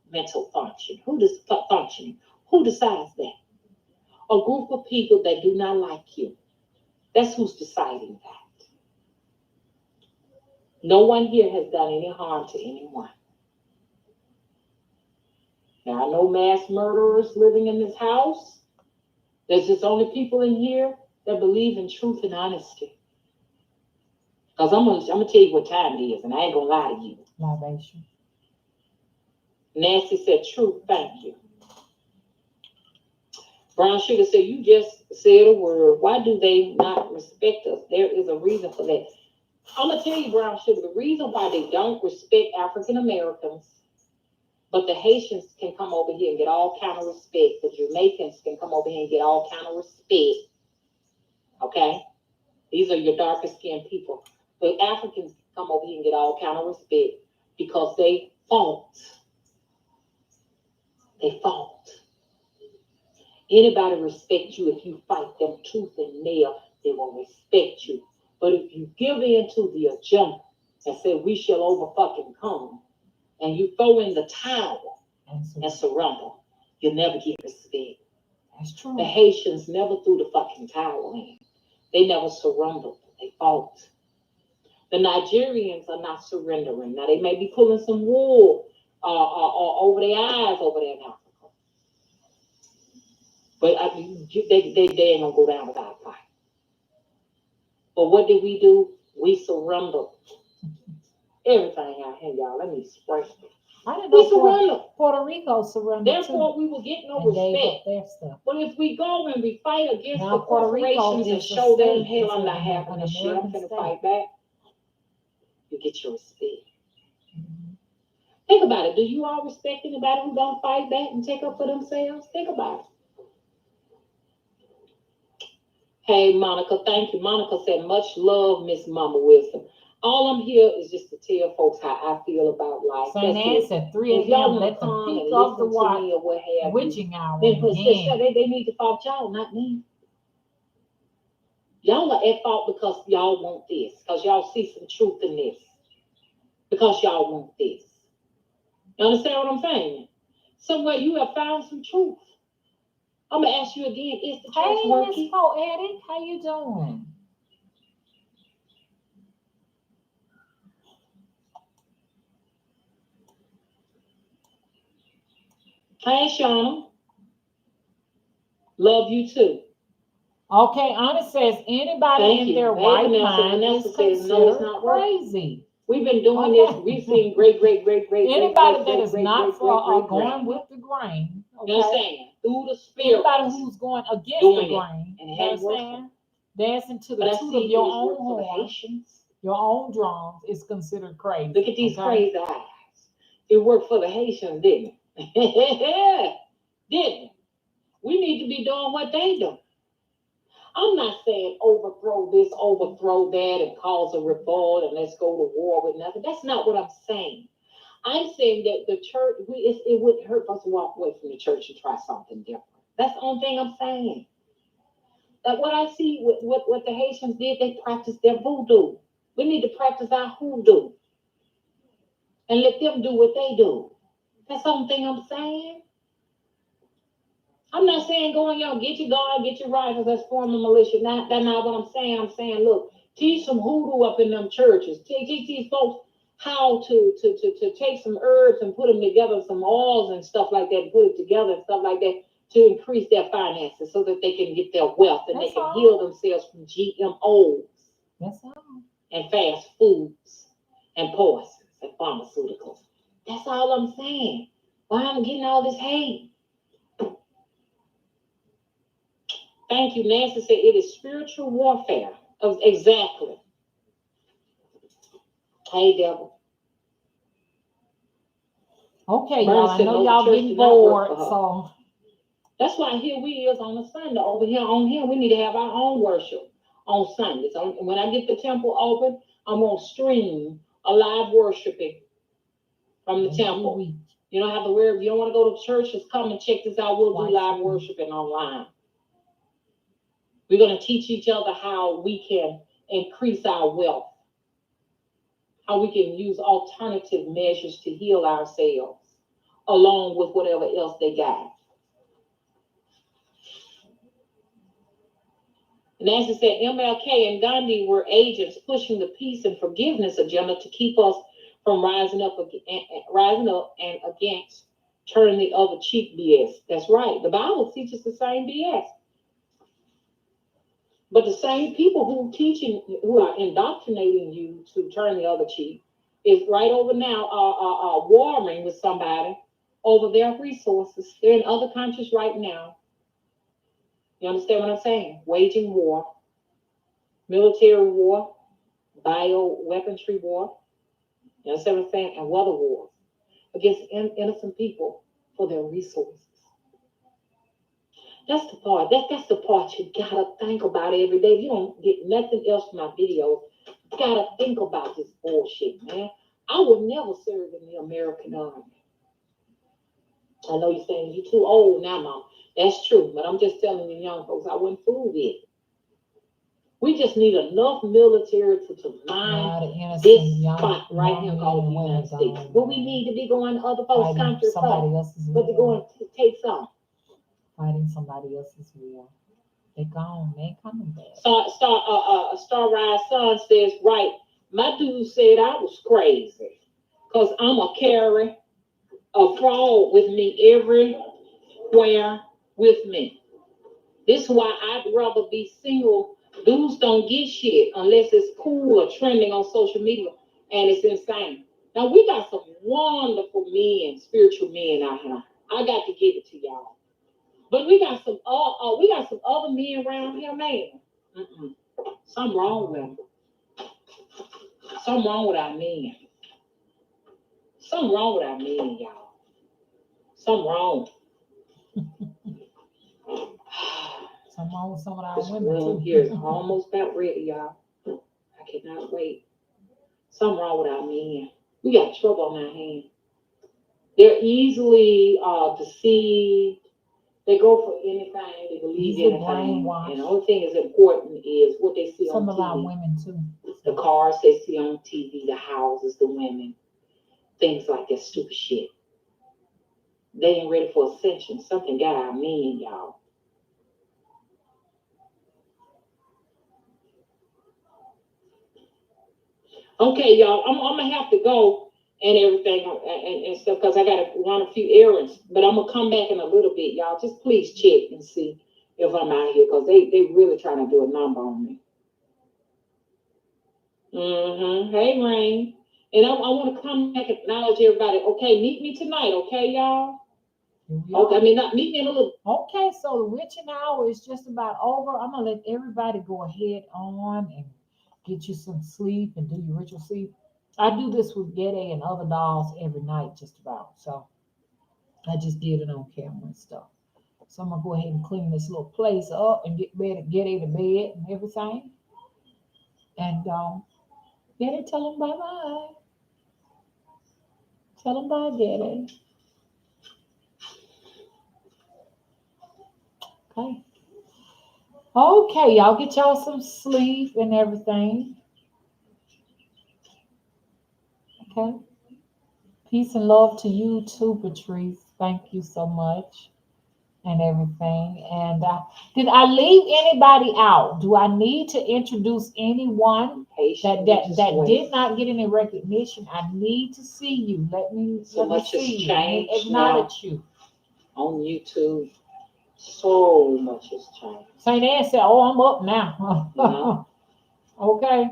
Speaker 1: function? Who does functioning? Who decides that? A group of people that do not like you. That's who's deciding that. No one here has done any harm to anyone. Now, I know mass murderers living in this house. There's just only people in here that believe in truth and honesty. Because I'm gonna tell you what time it is, and I ain't gonna lie to you.
Speaker 2: Libation.
Speaker 1: Nancy said, truth, thank you. Brown Sugar said, you just said a word. Why do they not respect us? There is a reason for that. I'm going to tell you, Brown Sugar, the reason why they don't respect African Americans, but the Haitians can come over here and get all kind of respect. The Jamaicans can come over here and get all kind of respect. Okay? These are your darker skinned people. The Africans come over here and get all kind of respect because they fought. They fought. Anybody respect you if you fight them tooth and nail, they will respect you. But if you give in to the agenda and say we shall over fucking come, and you throw in the towel and surrender, you'll never get respect.
Speaker 2: That's true.
Speaker 1: The Haitians never threw the fucking towel in. They never surrendered. They fought. The Nigerians are not surrendering. Now they may be pulling some wool over their eyes over there in Africa. But they ain't gonna go down without a fight. But what did we do? We surrendered everything out here, y'all. Let me spray it.
Speaker 2: I didn't know we surrendered. Puerto Rico surrendered.
Speaker 1: Therefore, we will get no respect.
Speaker 2: Their stuff.
Speaker 1: But if we go and we fight against the corporations and show them, hell, I'm not having this shit, I'm gonna fight back, you get your respect. Mm-hmm. Think about it. Do you all respect anybody who don't fight back and take up for themselves? Think about it. Hey, Monica, thank you. Monica said, much love, Miss Mama Wisdom. All I'm here is just to tell folks how I feel about life.
Speaker 2: St. Anne said 3 a.m. Let them peek off the watch. Witching hour. They
Speaker 1: need to fault y'all, not me. Y'all are at fault because y'all want this. Because y'all see some truth in this. Because y'all want this. You understand what I'm saying? Somewhere you have found some truth. I'm going to ask you again, is the church working?
Speaker 2: Hey, Miss Poetic, how you doing?
Speaker 1: Hey, Shauna. Love you too.
Speaker 2: Okay, Anna says anybody in their right mind is considered crazy.
Speaker 1: We've been doing this. We've seen great.
Speaker 2: Anybody that is not going with the grain. Okay?
Speaker 1: You understand? Through the spirit.
Speaker 2: Anybody who's going against the grain. You understand? Dancing to the toot of your own horn, your own drums is considered crazy.
Speaker 1: Look at these crazy eyes. It worked for the Haitians, didn't it? Didn't it? We need to be doing what they do. I'm not saying overthrow this, overthrow that, and cause a revolt, and let's go to war with nothing. That's not what I'm saying. I'm saying that the church, it wouldn't hurt us to walk away from the church and try something different. That's the only thing I'm saying. Like what I see, what the Haitians did, they practiced their voodoo. We need to practice our hoodoo and let them do what they do. That's the only thing I'm saying. I'm not saying go in there, get your guard, get your rifles, that's form a militia. That's not what I'm saying. I'm saying, look, teach some hoodoo up in them churches. Teach these folks how to take some herbs and put them together, some oils and stuff like that, and put it together and stuff like that to increase their finances so that they can get their wealth and they can heal themselves from GMOs.
Speaker 2: That's all.
Speaker 1: And fast foods and poisons and pharmaceuticals. That's all I'm saying. Why I'm getting all this hate? Thank you. Nancy said it is spiritual warfare. Exactly. Hey, devil.
Speaker 2: Okay, y'all. I know y'all getting bored, so
Speaker 1: that's why here we is on a Sunday. Over here, we need to have our own worship on Sundays. When I get the temple open, I'm gonna stream a live worshiping from the temple. You don't have to worry. If you don't want to go to church, just come and check this out. We'll do live worshiping online. We're going to teach each other how we can increase our wealth, how we can use alternative measures to heal ourselves, along with whatever else they got. Nancy said MLK and Gandhi were agents pushing the peace and forgiveness agenda to keep us from rising up and against turning the other cheek BS. That's right. The Bible teaches the same BS. But the same people who are indoctrinating you to turn the other cheek is right over now warring with somebody over their resources. They're in other countries right now. You understand what I'm saying? Waging war, military war, bioweaponry war, you understand what I'm saying? And weather wars against innocent people for their resources. That's the part. That's the part you gotta think about every day. If you don't get nothing else from my videos, gotta think about this bullshit, man. I would never serve in the American Army. I know you're saying you're too old now, Mom. That's true, but I'm just telling you young folks, I wouldn't fool with it. We just need enough military to mind this spot right here called the United States. What we need to be going to other folks' countries for, but to go and take some.
Speaker 2: Fighting somebody else's war. They gone. They ain't coming back.
Speaker 1: Star Rise Son says, right, my dude said I was crazy because I'm a carry a fraud with me everywhere with me. This is why I'd rather be single. Dudes don't get shit unless it's cool or trending on social media, and it's insane. Now we got some wonderful men, spiritual men out here. I got to give it to y'all. But we got some other men around here, man. Something wrong with them. Something wrong with our men. Something wrong with our men, y'all. Something wrong.
Speaker 2: Something wrong with some of our
Speaker 1: this
Speaker 2: women
Speaker 1: room
Speaker 2: too.
Speaker 1: here is almost about ready, y'all. I cannot wait. Something wrong with our men. We got trouble on our hands. They're easily deceived. They go for anything. They believe anything. And the only thing that's important is what they see on TV. Some of our
Speaker 2: women too.
Speaker 1: The cars they see on TV, the houses, the women, things like that stupid shit. They ain't ready for ascension. Something got our men, y'all. Okay, y'all, I'm gonna have to go and everything and stuff because I gotta run a few errands. But I'm gonna come back in a little bit, y'all. Just please check and see if I'm out here because they really trying to do a number on me. Hey, Rain. And I want to come back and acknowledge everybody. Okay, meet me tonight, okay, y'all? Okay, I mean, not meet me in a little.
Speaker 2: Okay, so the witching hour is just about over. I'm gonna let everybody go ahead on and get you some sleep and do your ritual sleep. I do this with Gede and other dolls every night, just about. So I just did it on camera and stuff. So I'm gonna go ahead and clean this little place up and get Gede to bed and everything. And Gede, tell them bye-bye. Tell them bye, Gede. Okay. Okay, y'all get y'all some sleep and everything. Okay. Peace and love to you too, Patrice. Thank you so much and everything. And did I leave anybody out? Do I need to introduce anyone that did not get any recognition? I need to see you. Let me see you. Let me acknowledge you.
Speaker 1: On YouTube. So much has changed.
Speaker 2: St. Anne said, "Oh, I'm up now." Okay.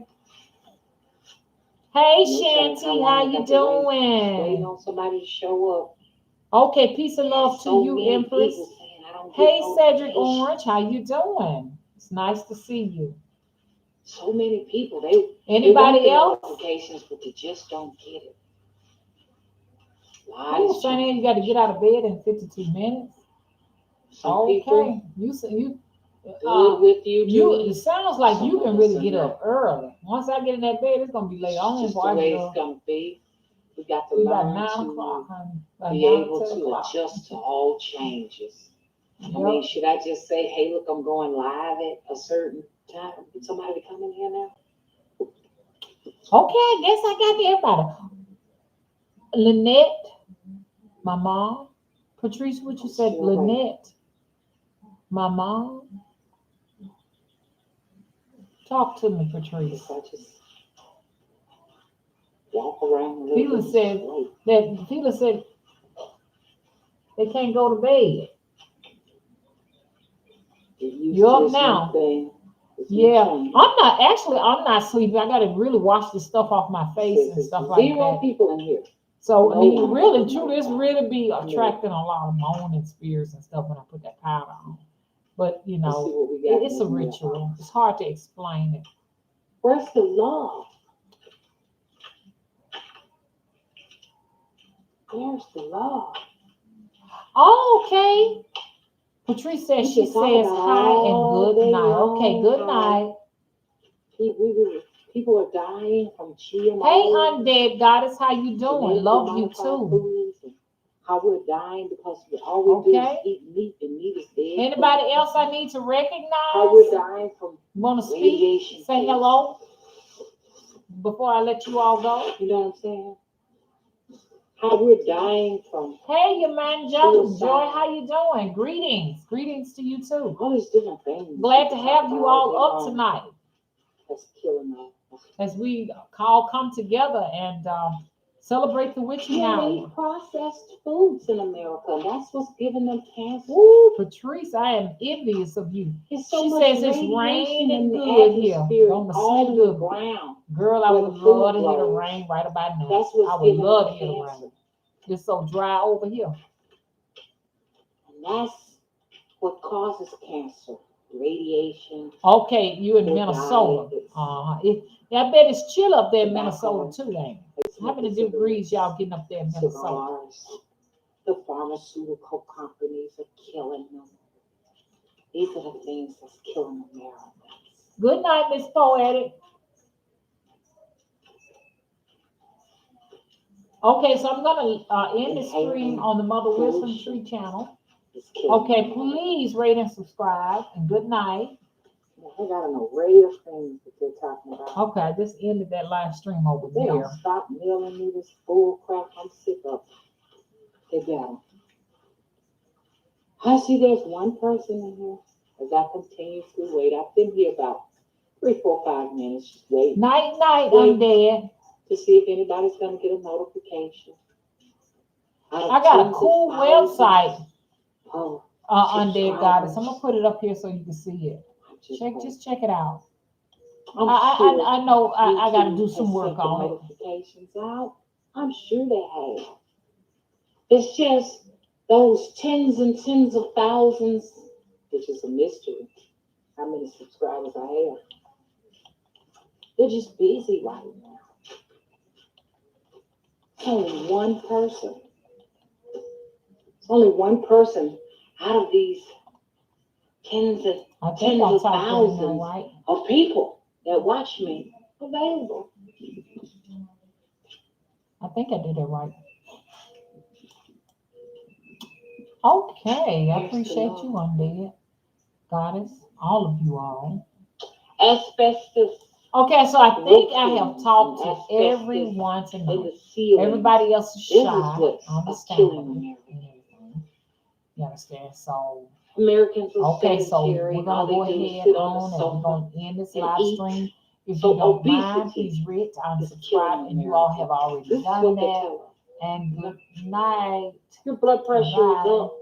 Speaker 2: Hey, Shanty, how you doing?
Speaker 1: Waiting on somebody to show up.
Speaker 2: Okay, peace and love to you, Empress. Hey, Cedric Orange, how you doing? It's nice to see you.
Speaker 1: So many people.
Speaker 2: Anybody else?
Speaker 1: Applications, but they just don't get it.
Speaker 2: Oh, St. Anne, you got to get out of bed in 52 minutes. Okay, you
Speaker 1: with you.
Speaker 2: It sounds like you can really get up early. Once I get in that bed, it's gonna be late on.
Speaker 1: Just the way it's gonna be. We got to learn to be able to adjust to all changes. Yep. I mean, should I just say, "Hey, look, I'm going live at a certain time"? Did somebody come in here now?
Speaker 2: Okay, I guess I got everybody. Lynette, my mom. Patrice, what you said? Lynette. My mom. Talk to me, Patrice.
Speaker 1: I just walk around.
Speaker 2: Phila said they can't go to bed. You're up now. Yeah, I'm not sleeping. I gotta really wash the stuff off my face and stuff like that.
Speaker 1: 0 people in here.
Speaker 2: So I mean, really, truly, this really be attracting a lot of moaning spirits and stuff when I put that powder on. But you know, it's a ritual. It's hard to explain it.
Speaker 1: Where's the love? Where's the love?
Speaker 2: Oh, okay. Patrice says she says hi and good night. Okay, good night.
Speaker 1: People are dying from GMO.
Speaker 2: Hey, undead goddess, how you doing? Love you too.
Speaker 1: How we're dying because all we do is eat meat, and meat is dead.
Speaker 2: Anybody else I need to recognize?
Speaker 1: How we're dying from
Speaker 2: want to speak? Say hello before I let you all go.
Speaker 1: You know what I'm saying? How we're dying from.
Speaker 2: Hey, your man Joe. Joy, how you doing? Greetings to you too.
Speaker 1: All these different things.
Speaker 2: Glad to have you all up tonight.
Speaker 1: That's killing us.
Speaker 2: As we all come together and celebrate the witching hour.
Speaker 1: We eat processed foods in America, and that's what's giving them cancer.
Speaker 2: Ooh, Patrice, I am envious of you. She says it's raining good here on the all the ground. Girl, I would love to hear the rain right about now. I would love to hear the rain. It's so dry over here.
Speaker 1: And that's what causes cancer. Radiation.
Speaker 2: Okay, you in Minnesota. I bet it's chill up there in Minnesota too, ain't it? How many degrees y'all getting up there in Minnesota?
Speaker 1: The pharmaceutical companies are killing them. These are the things that's killing Americans.
Speaker 2: Good night, Miss Poetic. Okay, so I'm gonna end the stream on the Mother Wisdom Tree channel. Okay, please rate and subscribe, and good night.
Speaker 1: I got an array of things that they're talking about.
Speaker 2: Okay, I just ended that live stream over there.
Speaker 1: They don't stop mailing me this bull crap. I'm sick of it. They got them. I see there's one person in here. As I continue to wait, I've been here about 3, 4, 5 minutes just waiting.
Speaker 2: Night, I'm dead.
Speaker 1: To see if anybody's going to get a notification.
Speaker 2: I got a cool website. Undead Goddess. I'm going to put it up here so you can see it. Just check it out. I know I got to do some work on it.
Speaker 1: Notifications out. I'm sure they have. It's just those tens and tens of thousands, which is a mystery. How many subscribers I have? They're just busy right now. It's only one person. It's only one person out of these tens of thousands of people that watch me available.
Speaker 2: I think I did it right. Okay, I appreciate you, Undead Goddess, all of you all.
Speaker 1: Asbestos.
Speaker 2: Okay, so I think I have talked to everyone tonight. Everybody else is shy. Understandable. You understand? So
Speaker 1: Americans
Speaker 2: okay, so we're gonna go ahead on and we're gonna end this live stream. If you don't mind, please rate, unsubscribe, and you all have already done that. And good night.
Speaker 1: Your blood pressure is up.